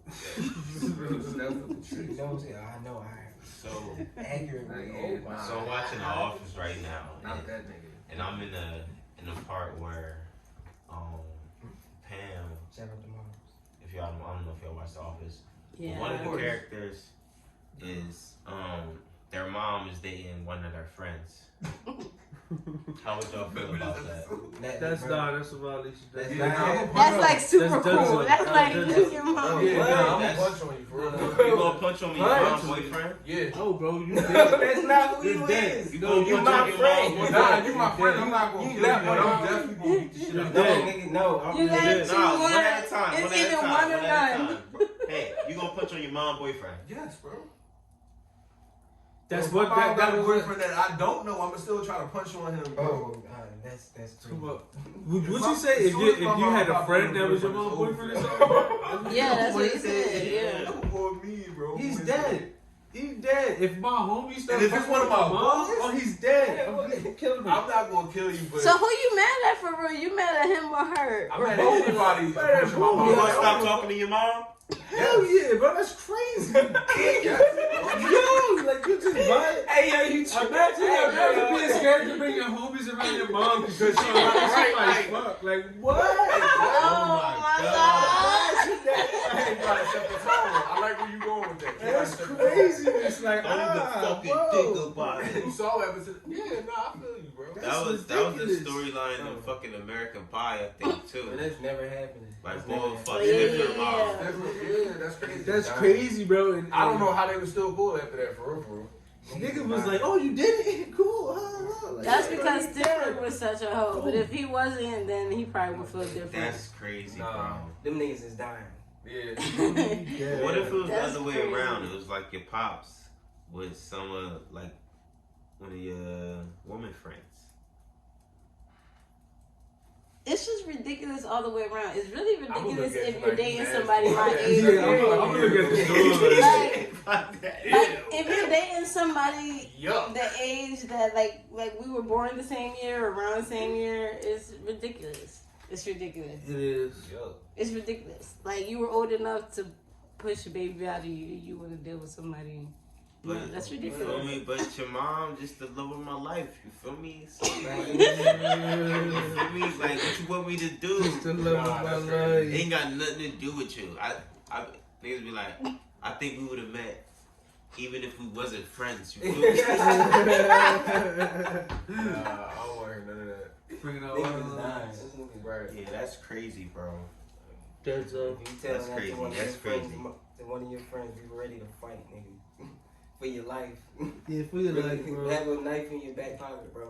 It's definitely She true. knows it. I know. So, Accurately. Yeah, so I'm watching The Office right now, Not that nigga. and I'm in the part where Pam, Shout out to moms. if y'all, I don't know if y'all watch The Office, but Yeah. one of the characters is their mom is dating one of their friends. How would y'all feel about that? That's a violation. That's Yeah, nah, I'm gonna That's punch like super That's cool. judgmental. That's like That's look your mom. Yeah, nah, I'm gonna That's- punch on you for real. You gonna punch on me, your mom's boyfriend? Yeah. Oh, bro, you That's not who You're you dead. is. You gonna You punch my on your friend. mom's Nah, boyfriend? you my friend. I'm not gonna You kill you, not but my I'm friend. definitely gonna beat the shit out of No, you. nigga, no. You got dead. two, Nah, one one at a time. It's One at a either time. one or One at a none. time. Hey, you gonna punch on your mom's boyfriend? Yes, bro. That's If what my mom got a was. boyfriend that I don't know. I'ma still try to punch on him, bro. Oh, that's Come true. on. Would you say if you had a friend that was your mom's boyfriend or something? Yeah, that's what he said. Yeah. For me, bro. He's dead. He's dead. If my homie starts And if it's one of my mom, boys? oh, he's dead. I'm killing him. I'm not gonna kill you, but So who you mad at for real? You mad at him or her? I'm mad at anybody Mad at pushing my both. mom. You gonna stop talking to your mom? Hell yeah, bro. That's crazy. Yo, like you just violent. Hey, yo, you Imagine being scared to bring your homies around your mom because she's like, fuck. Like, what? Oh my God. You gotta set the tone. I like where you going with that. You gotta That's set the crazy. It's like, Don't even fucking think about it. tone. You saw that, but said, yeah, nah, I feel you, bro. That was the ridiculous. storyline of fucking American Pie, I think, too. But that's never happening. Like, That's boy, never fuck happening. different Yeah. mom. That's crazy. That's crazy, bro. And, I don't know how they were still cool after that, for real, for real. Nigga was like, oh, you did it? Cool. Like, That's yeah, because he's Stickler dead. was such a hoe. But if he wasn't, then he probably would feel different. That's crazy, Nah, them niggas is dying. Yeah. bro. What if it was That's the other way crazy. around? It was like your pops with some like one of your woman friends. It's just ridiculous all the way around. It's really I would ridiculous look at if it you're like dating nasty. somebody my Yeah, age. Yeah, I'm gonna look at the story. Like if you're dating somebody Yuck. the age that like we were born the same year or around the same year, it's ridiculous. It's ridiculous. It is. Yuck. It's ridiculous. Like you were old enough to push a baby out of you. You want to deal with somebody. No, that's You feel ridiculous. me? But your mom just the love of my life. You feel me? So, like, Like, you feel me? Like, what you want me to do? It's the love of my that's It life. ain't got nothing to do with you. I niggas be like, I think we would have met even if we wasn't friends. You feel me? Nah, I don't want to hear none of that. Bringing out niggas is all dying. the- This nigga- Right. Yeah, that's crazy, bro. That's If you tell That's that crazy. to one of That's your friends, crazy. to one of your friends, be ready to fight, nigga, for your life. yeah, for your life, bro. Have a knife in your back pocket, bro.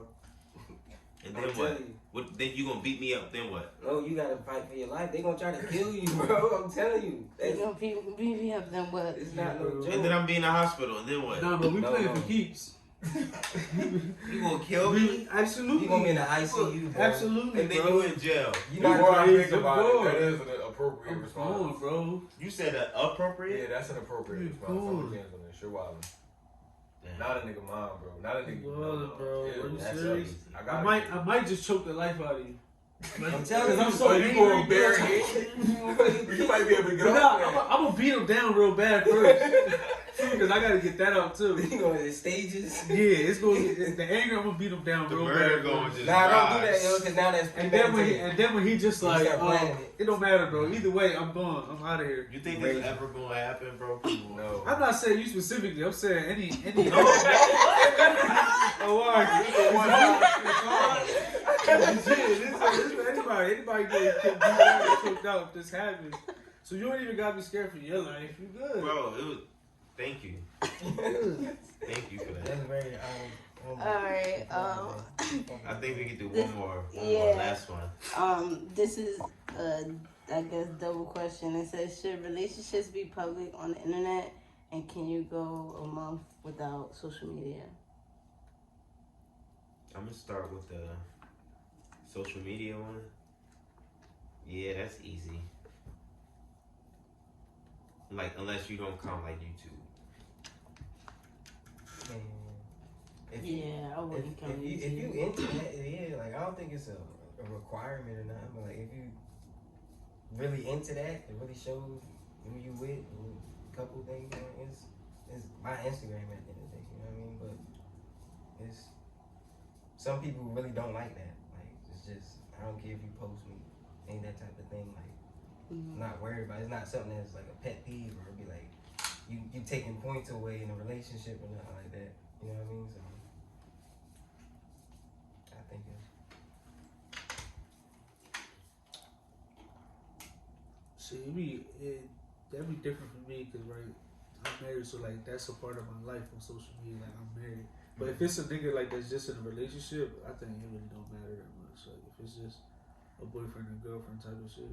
And I'm then telling what? you. What? Then you gonna beat me up? Then what? No, you gotta fight for your life. They gonna try to kill you, bro. I'm telling you. You gonna beat me up, then what? It's not no joke. And then I'm being in the hospital. And then what? Nah, but we No, playing no. for keeps. You gonna kill me? Absolutely. You gonna be in the ICU, bro. Absolutely, And then bro. you in jail. You The not more I crazy, think about I'm it, that is an appropriate I'm response. going, bro. You said appropriate? Yeah, that's an appropriate You response. cool. I'm against on this. You're wildin'. Damn. Not a nigga mom, bro. Not a nigga. You wildin', bro. Yeah, Are you that's serious? crazy. I might just choke the life out of you. I'm telling you. I'm so So you angry, going bro. bury it? You might be able to get But off nah, that. I'm gonna beat him down real bad first. Because I gotta get that out too. You going to the stages? Yeah, it's gonna get the anger. I'm gonna beat him down The real murder bad. going first. just Nah, don't do that, rise. yo, because now that's And then when he just like, start planning it don't matter, bro. Either way, I'm gone. I'm out of here. You think this is ever gonna happen, bro? No. I'm not saying you specifically. I'm saying any. Oh, anybody can be choked out if this happens. So you don't even gotta be scared for your life. You good, Bro, it was. Thank you. Thank you for that. That's very Alright, I think we can do This- one more yeah. last one. this is I guess double question. It says, should relationships be public on the internet, and can you go a month without social media? I'm gonna start with the social media one. Yeah, that's easy. Like, unless you don't count like YouTube. Yeah, I wouldn't count if YouTube. you into that, yeah, like I don't think it's a requirement or not, but like if you really into that, it really shows who you with, and a couple things, you know, it's my Instagram at the end of the day, you know what I mean? But it's some people really don't like that. Like it's just I don't care if you post me, ain't that type of thing. Like I'm not worried about it. It's not something that's like a pet peeve or be like you taking points away in a relationship or nothing like that. You know what I mean? So I think it's See, that'd be different for me because right, I'm married, so like that's a part of my life on social media. Like I'm married, but if it's a nigga like that's just in a relationship, I think it really don't matter that much. Like if it's just a boyfriend and girlfriend type of shit,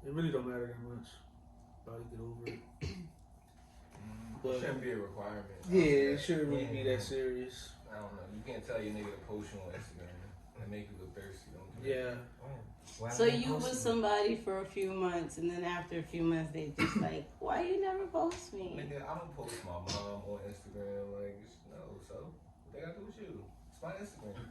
it really don't matter that much. Probably get over it. It But shouldn't be a requirement. yeah, it shouldn't really be that serious. I don't know. You can't tell your nigga to post you on Instagram and make you look thirsty. Don't do that. Yeah. why So they you posting with it? somebody for a few months, and then after a few months, they just like, why you never post me? Nigga, I don't post my mom on Instagram. Like, no, so what they got to do with you? It's my Instagram.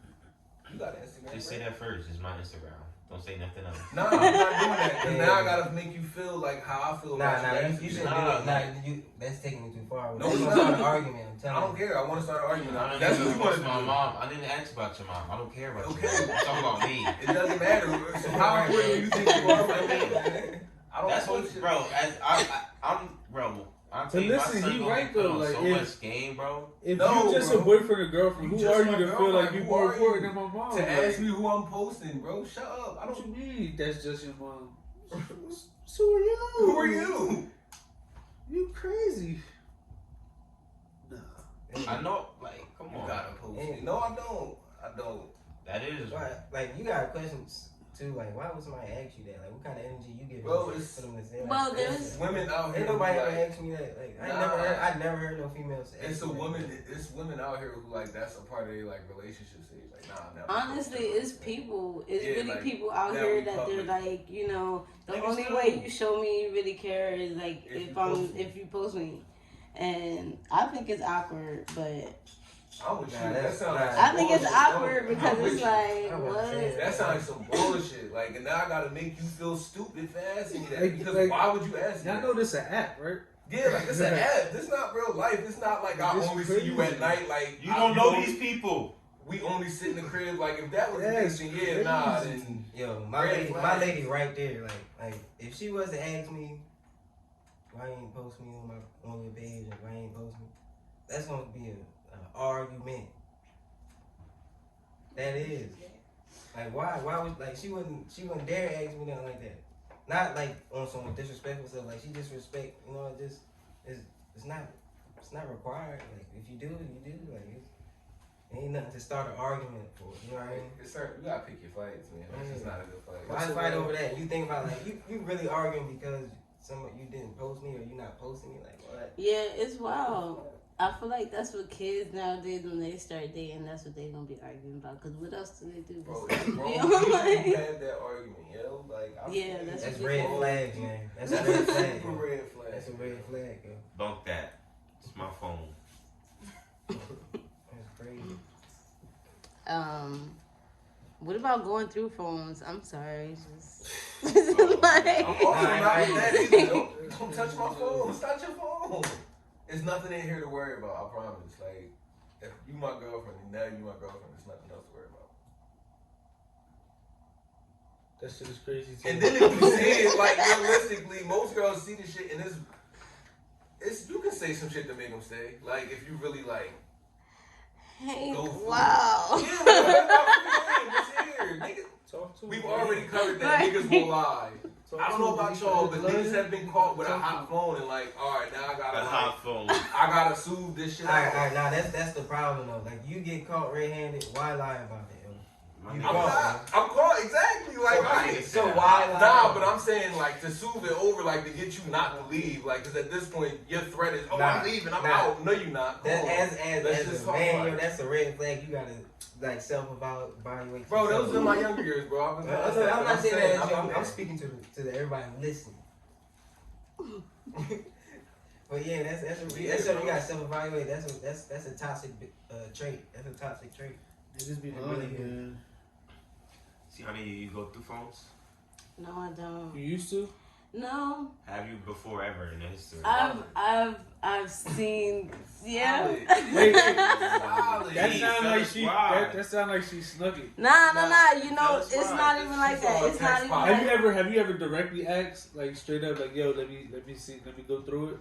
You got an Instagram. Just say right? that first. It's my Instagram. Don't say nothing else. Nah, I'm not doing that. 'Cause now I gotta make you feel like how I feel about Nah, you. you shouldn't Nah, do it. Nah, that's taking it too far. No, That's it's gonna not. start an argument. I'm I telling don't care. I want to start an argument. I That's didn't what you want to my do. mom. I didn't ask about your mom. I don't care about Okay. your mom. I'm talking about me. It doesn't matter. So how important do you think you are for me? I don't That's post what, shit. bro. I'm bro. I'm But telling you, listen, my son he gonna right be put though, on like, so if- much game, bro. If No, you just bro. a boyfriend or girlfriend, You who just are my you to girl, feel like like, you who more are important you than my mom? To Like, ask me who I'm posting, bro. Shut up. I what don't. you mean? That's just your mom. So are you? Who are you? You crazy? Nah. I know, like, come You on. gotta post it. No, I don't. I don't. That is. Why, like you got questions too. Like why would somebody ask you that? Like what kind of energy you give? Bro, them it's- for them to say? Well, like, there's- Women out here. ain't nobody who, ever like, asked me that. Like Nah. I never heard no females. ask It's a me that. woman. It's women out here who like that's a part of their like relationship stage. Like nah, never. Honestly, it's people. It's Yeah, really like, people out that here we that public. they're like, you know, the Niggas only too. way you show me you really care is like If you post me. if you post me, and I think it's awkward, but I'm with Nah, you. That that's- sounds nah. like I think it's bullshit. awkward I'm because with it's you. like I'm about to what? say That sounds like some bullshit. Like, and now I gotta make you feel stupid for asking me that. Like- Because like- why would you ask me Y'all that? know this an app, right? Yeah, like it's an ad. This not real life. It's not like I It's only see you at crazy. night. Like You I don't know only- these people. We only sit in the crib. Like if that was the That's case, then yeah, nah. crazy. Then Yo, my Red lady, flags. right there. Like if she was to ask me, why you ain't post me on your page, and why you ain't post me, that's gonna be an argument. That is. Like why was like she wouldn't dare ask me nothing like that. Not like on some disrespectful stuff. Like she disrespect, you know. It's not required. Like if you do, you do. Like it ain't nothing to start an argument for. You know what I mean? It's certain, you gotta pick your fights, man. That's just not a good fight. Why fight over that? You think about like you really arguing because you didn't post me or you not posting me, like what? Yeah, it's wild. I feel like that's what kids nowadays, when they start dating, that's what they're gonna be arguing about. Cause what else do they do? Bro, besides- it's wrong. you know, like, You had that argument, yo. Like, Yeah, That's what red you flag, man. That's a red flag. Super red flag. That's a red flag, yo. Bunk that. It's my phone. That's crazy. What about going through phones? I'm sorry, just I'm like, also not with that either. Don't touch my phone. It's not your phone. There's nothing in here to worry about. I promise. Like, if you my girlfriend, and now you my girlfriend, there's nothing else to worry about. That shit is crazy too. And then if you see it, like realistically, most girls see this shit, and it's you can say some shit to make them stay. Like if you really like. hey, Go for wow. Yeah, man, it's here. Niggas, Talk to we've him. already covered that niggas will lie. Talk I don't to know him. about He y'all, got but his niggas blood. have been caught with a Talk to hot him. phone and like, all right, now I A gotta hot phone. I gotta soothe this shit All out. right, now that's the problem though. Like you get caught red-handed, why lie about it, yo? My You nigga. I'm caught. not. I'm caught exactly. Like, So, right. so why lie? Nah, but I'm saying like to soothe it over, like to get you not to leave, like because at this point your threat is, oh Nah, I'm leaving, I'm nah. out. No, you not. Come That, on. as Let's just a talk man, about yo, it. that's a red flag. You gotta like self-evaluate. Bro, those yourself. are my younger years, bro. I've been past that, I'm but not saying that. Yo, I'm there. speaking to everybody listening. But yeah, that's you gotta self-evaluate. That's a toxic trait. That's a toxic trait. Niggas be It lying, really is. man. See, honey, you go through phones? No, I don't. You used to? No, Have you before ever in the history? I've seen, yeah. Wait, Solid. that Hey, sound like fellas, she. why? That sound like she snuck it. Nah. You know, That's it's fine. not even like She's all that. It's not text even. pop. Like, Have you ever directly asked like straight up like, yo, let me go through it?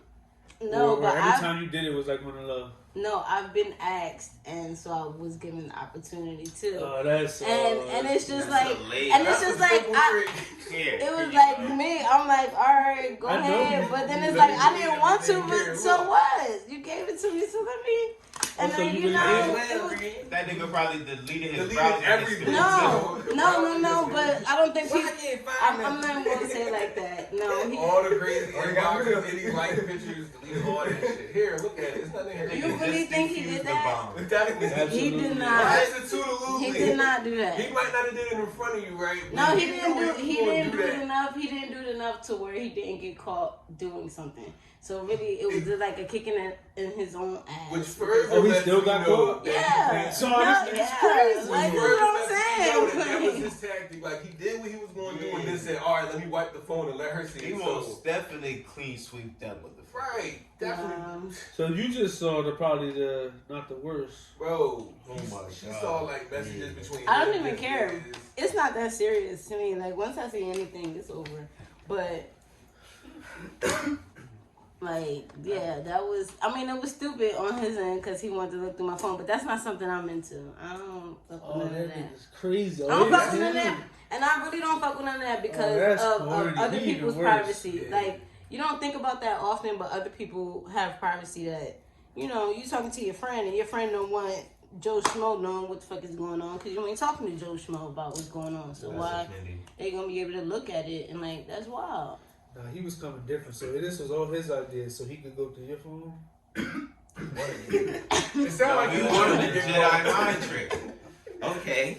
no, or but every I've time you did it was like one of love. no, I've been asked, and so I was given the opportunity too. Oh, that's and it's just That's like, a late- and it's That's just a like simple I. trick. Here, It here was you like go. me. I'm like, all right, go I know ahead. you- But then you it's let like me I do didn't want to. everything here, But so look. what? You gave it to me, so let me. And so then you you really know, did? it was, That nigga probably deleted his Deleted browser everything. history. no. But I don't think Why people. I can't find I'm that? not going to say it like that. No, he, All the crazy Oh, they got rid of inboxes, any like pictures, delete all that shit. Here, look at it. It's nothing here. You really think he did that? Absolutely. He did Why not. is it too to He did not do that. He might not have did it in front of you, right? No, But he you didn't knew do. was He gonna didn't do it that. enough. He didn't do it enough to where he didn't get caught doing something. So really, it was just like a kicking in his own ass. Which further Oh, he lets still you got know caught? that Yeah. he So No, this is yeah. crazy. Like, Which that's further what I'm lets you saying. know that was his tactic. Like he did what he was going to do, and then said, "All right, let me wipe the phone and let her see He it." will So, definitely clean sweep that motherfucker. right, definitely, So you just saw probably the not the worst. bro. Oh my She God. saw like messages between. I don't him even and care. his- It's not that serious to me. Like once I see anything, it's over. But like, yeah, that was. I mean, it was stupid on his end because he wanted to look through my phone. But that's not something I'm into. I don't fuck with Oh, none of that that. nigga's crazy. I don't Oh, fuck with none of yeah. that, and I really don't fuck with none of that because that's of corny. other He even people's worse. privacy. Yeah. Like you don't think about that often, but other people have privacy that you know. You talking to your friend, and your friend don't want Joe Schmo knowing what the fuck is going on because you ain't talking to Joe Schmo about what's going on. So why they gonna be able to look at it and like that's wild. Nah, he was coming different. So this was all his idea. So he could go through your phone. It sounded like You you wanted wanted the to Jedi get caught. mind trick. Okay.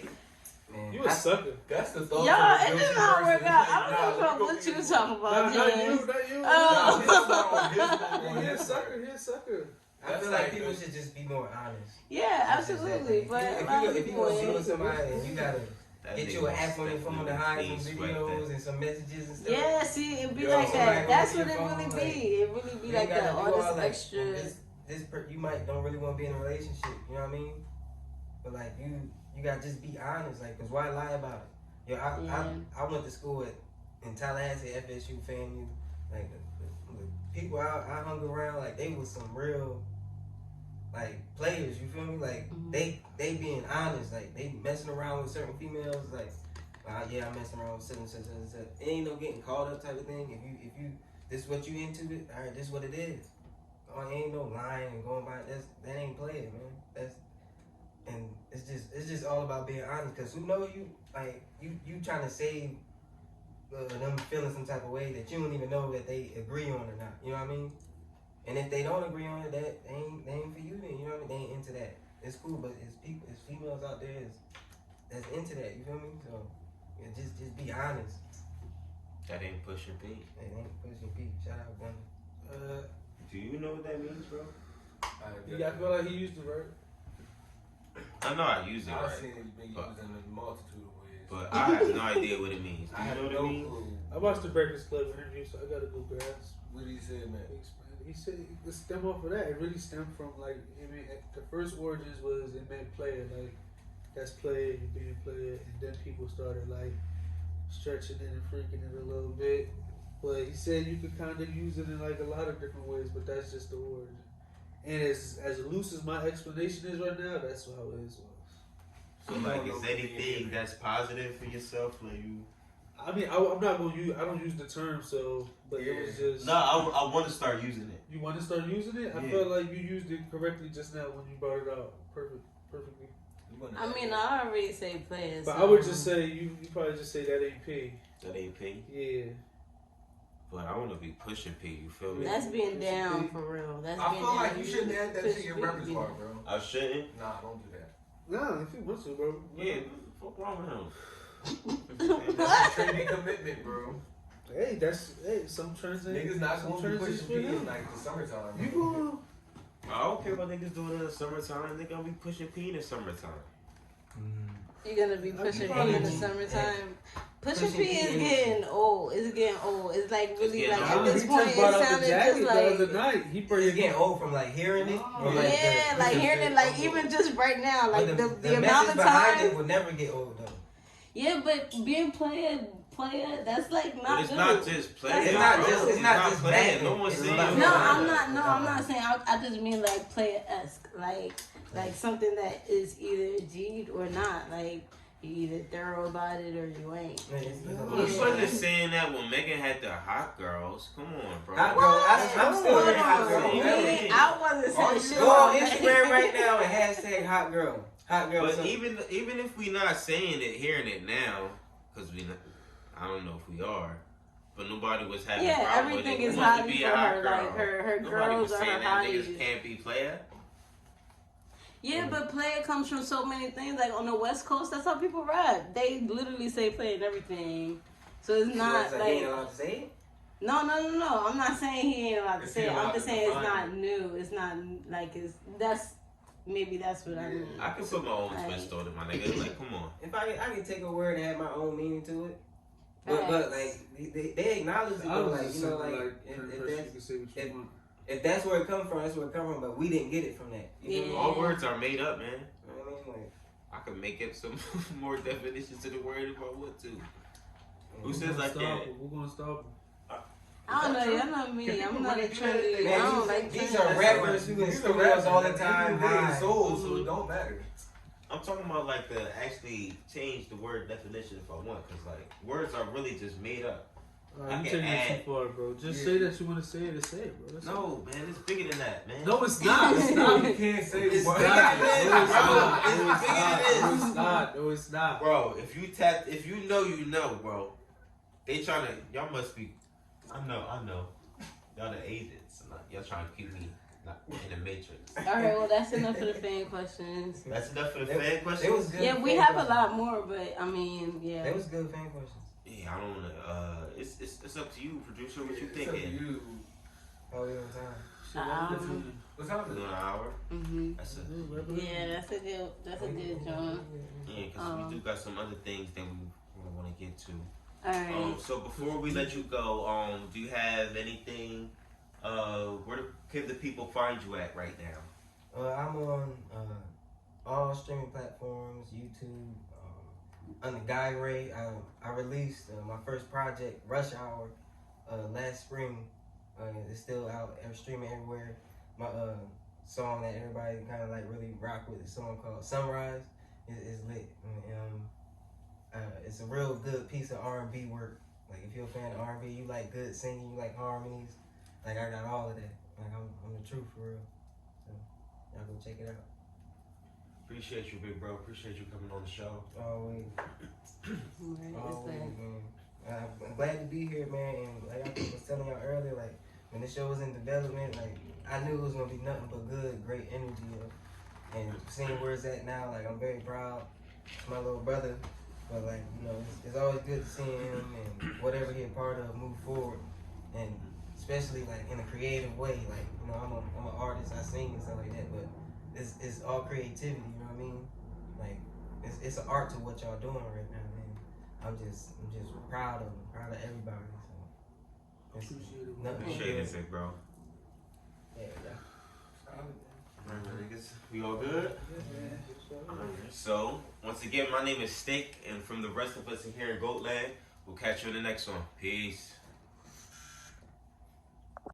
Man, You a sucker. That's the thought. Y'all, of a it guilty did not work person. out. It's I like, don't nah, know let me go what you get talking Nah, about, not James. you, not you. Oh. Nah, his phone, his phone. He a sucker. He a sucker. I feel like people should just be more honest. Yeah, It's just that, absolutely. like, But if a lot you of if you people gonna be with ain't. somebody and you gotta That get nigga you an was app on your phone to hide some definitely clean videos sweep and some messages and stuff. Yeah, see, it be Yo, like somebody that. go That's to what your it phone, really like, be. It really be You like ain't gotta that. do All all this like, extra. you might don't really want to be in a relationship. You know what I mean? But like you gotta just be honest. Like, cause why lie about it? Yo, I went to school in Tallahassee, FSU, FAMU. Like the people I hung around, like they was some real like players. You feel me? Like they being honest. Like they messing around with certain females. Like, yeah, I'm messing around with such. It ain't no getting caught up type of thing. If you this what you into it, all right, this what it is. Oh, ain't no lying and going by that ain't playing, man. And all about being honest. Cause who know you like you trying to save them feeling some type of way that you don't even know that they agree on or not. You know what I mean? And if they don't agree on it, that they ain't for you. Then you know what I mean? They ain't into that. It's cool, but it's females out there that's into that. You feel me? So yeah, just be honest. That ain't pushing P. It ain't pushing P. Shout out, Gunner. Do you know what that means, bro? Yeah, I feel like he used the word. I know I use it I've right, seen it being used in a multitude of ways. but I have no idea what it means. Do I you have know what no it means? clue. I watched the Breakfast Club interview, so I gotta go grasp. What did he say, man? He explained it. He said it stemmed off of that. It really stemmed from like the first origins was it meant player, like that's player, you being player, and then people started like stretching it and freaking it a little bit. But he said you could kind of use it in like a lot of different ways, but that's just the origin. And as loose as my explanation is right now, that's how it is. So like, is anything that's positive for yourself? Like you? I mean, I'm not gonna use. I don't use the term, so. But it was just. No, I want to start using it. You want to start using it? I felt like you used it correctly just now when you brought it out. Perfectly. I mean, I already say players. But I would just say you probably just say that ain't P. That ain't P. Yeah. But I want to be pushing P. You feel me? That's being down for real. That's I being feel down. like you shouldn't add that to your Push repertoire, bro. I shouldn't. Nah, don't do that. Nah, if you want to, bro. Yeah. What's wrong with him? That's a trendy commitment, bro. Hey, some trends. Niggas not some gonna be trends is pushing for P in them. like the summertime. You gonna? I don't care about niggas doing it in the summertime. They gonna be pushing P in the summertime. You're gonna be pushing P in the summertime. Pushing P P is is- getting old. It's getting old. It's like really getting like old. at this He point just it brought up the sounded jacket just the other like night. He It's bring getting old from like hearing it. Or, like, yeah, like hearing it like even just right now, but like the the amount message of behind it time. will never get old though. Yeah, but being player, that's like not But it's good. not just playing. It's not bro. just- it's not just playing. banging. No one's It's saying. about- No, I'm not. No, I'm not saying. I just mean like player-esque, like something that is either G'd or not. Like you either thorough about it or you ain't. You wasn't saying that when Megan had the hot girls. Come on, bro. Hot girl, I'm still Hold hearing hot on. girl. Yeah. I wasn't saying shit. Go on about Instagram that. right now and hashtag hot girl. Hot girl. But so- even if we not saying it, hearing it now, because I don't know if we are, but nobody was having Yeah, problem with everything it. is We want to hottie be for a hot her. girl. Like her Nobody was girls are her saying that niggas hotties. can't be player. Yeah, but player comes from so many things. Like on the West Coast, that's how people rap. They literally say player and everything. So it's not He like ain't allowed to say it? no. I'm not saying he ain't allowed to If say he it. I'm allowed just to saying it's define not it. new. It's not like maybe that's what I mean. I can put my own Like- twist on it, my nigga. Like, come on. If I can take a word and add my own meaning to it. But like they acknowledge it I though, was like just you know, saying, like per person, if you can say what you if- want. if that's where it comes from, that's where it comes from. But we didn't get it from that. You feel me? Yeah. All words are made up, man. You know what I mean? Like, I could make up some more definitions to the word if I want to. Who We're says gonna I stop can't? him. We're gonna stop him. I don't know. Y'all know me. I'm not a trendy. Man, I don't like these trends. are rappers who in These are studios rappers all the that time. every day high. is sold, so it don't matter. I'm talking about like the actually change the word definition if I want, because like words are really just made up. I You can taking it add- too far, bro. Just Yeah. say that you want to say it and say it, bro. That's it. No, man, it's bigger than that, man. No, it's not. It's not. You can't say It's what. bigger than this, No, it's bro. not. It's No, it's bigger not. than No, this. it's not. No, it's not. Bro, if you know, you know, bro. They trying to, y'all must be, I know. Y'all the agents. Y'all trying to keep me not in the matrix. All right. Well, that's enough for the fan questions. That's enough for the It- fan It question? was good. Yeah, we fan have a questions. lot more, but I mean, yeah. That was good fan questions. Yeah, I don't want to, it's up to you, producer, what you It's up to thinking? you. Oh, we on time. Shit, I'm good. What time We is it? doing an hour? Mhm. That's a, Yeah, that's a good John. yeah, because we do got some other things that we want to get to. All right. So before we let you go, do you have anything? Where can the people find you at right now? I'm on all streaming platforms, YouTube, under Guy Ray. I released my first project, Rush Hour, last spring. It's still out, streaming everywhere. My song that everybody kind of like really rock with, a song called Sunrise, is lit. It's a real good piece of R&B work. Like if you're a fan of R&B, you like good singing, you like harmonies. Like I got all of that. Like I'm the truth for real. So y'all go check it out. Appreciate you, big bro. Appreciate you coming on the show. Always. Right, Always, it's man. I'm glad to be here, man. And like I was telling y'all earlier, like when the show was in development, like I knew it was gonna be nothing but good, great energy. And seeing where it's at now, like I'm very proud. It's my little brother, but like you know, it's always good to see him and whatever he a part of move forward, and especially like in a creative way. Like you know, I'm an artist, I sing and stuff like that, but it's all creativity. You know what I mean? Like it's an art to what y'all doing right now, man. I'm just proud of everybody. So it's Appreciate it. nothing Appreciate good. it, big bro. Yeah. Alright, niggas. We all good? So, once again, my name is Steak, and from the rest of us in here in G.O.A.T. Land, we'll catch you in the next one. Peace.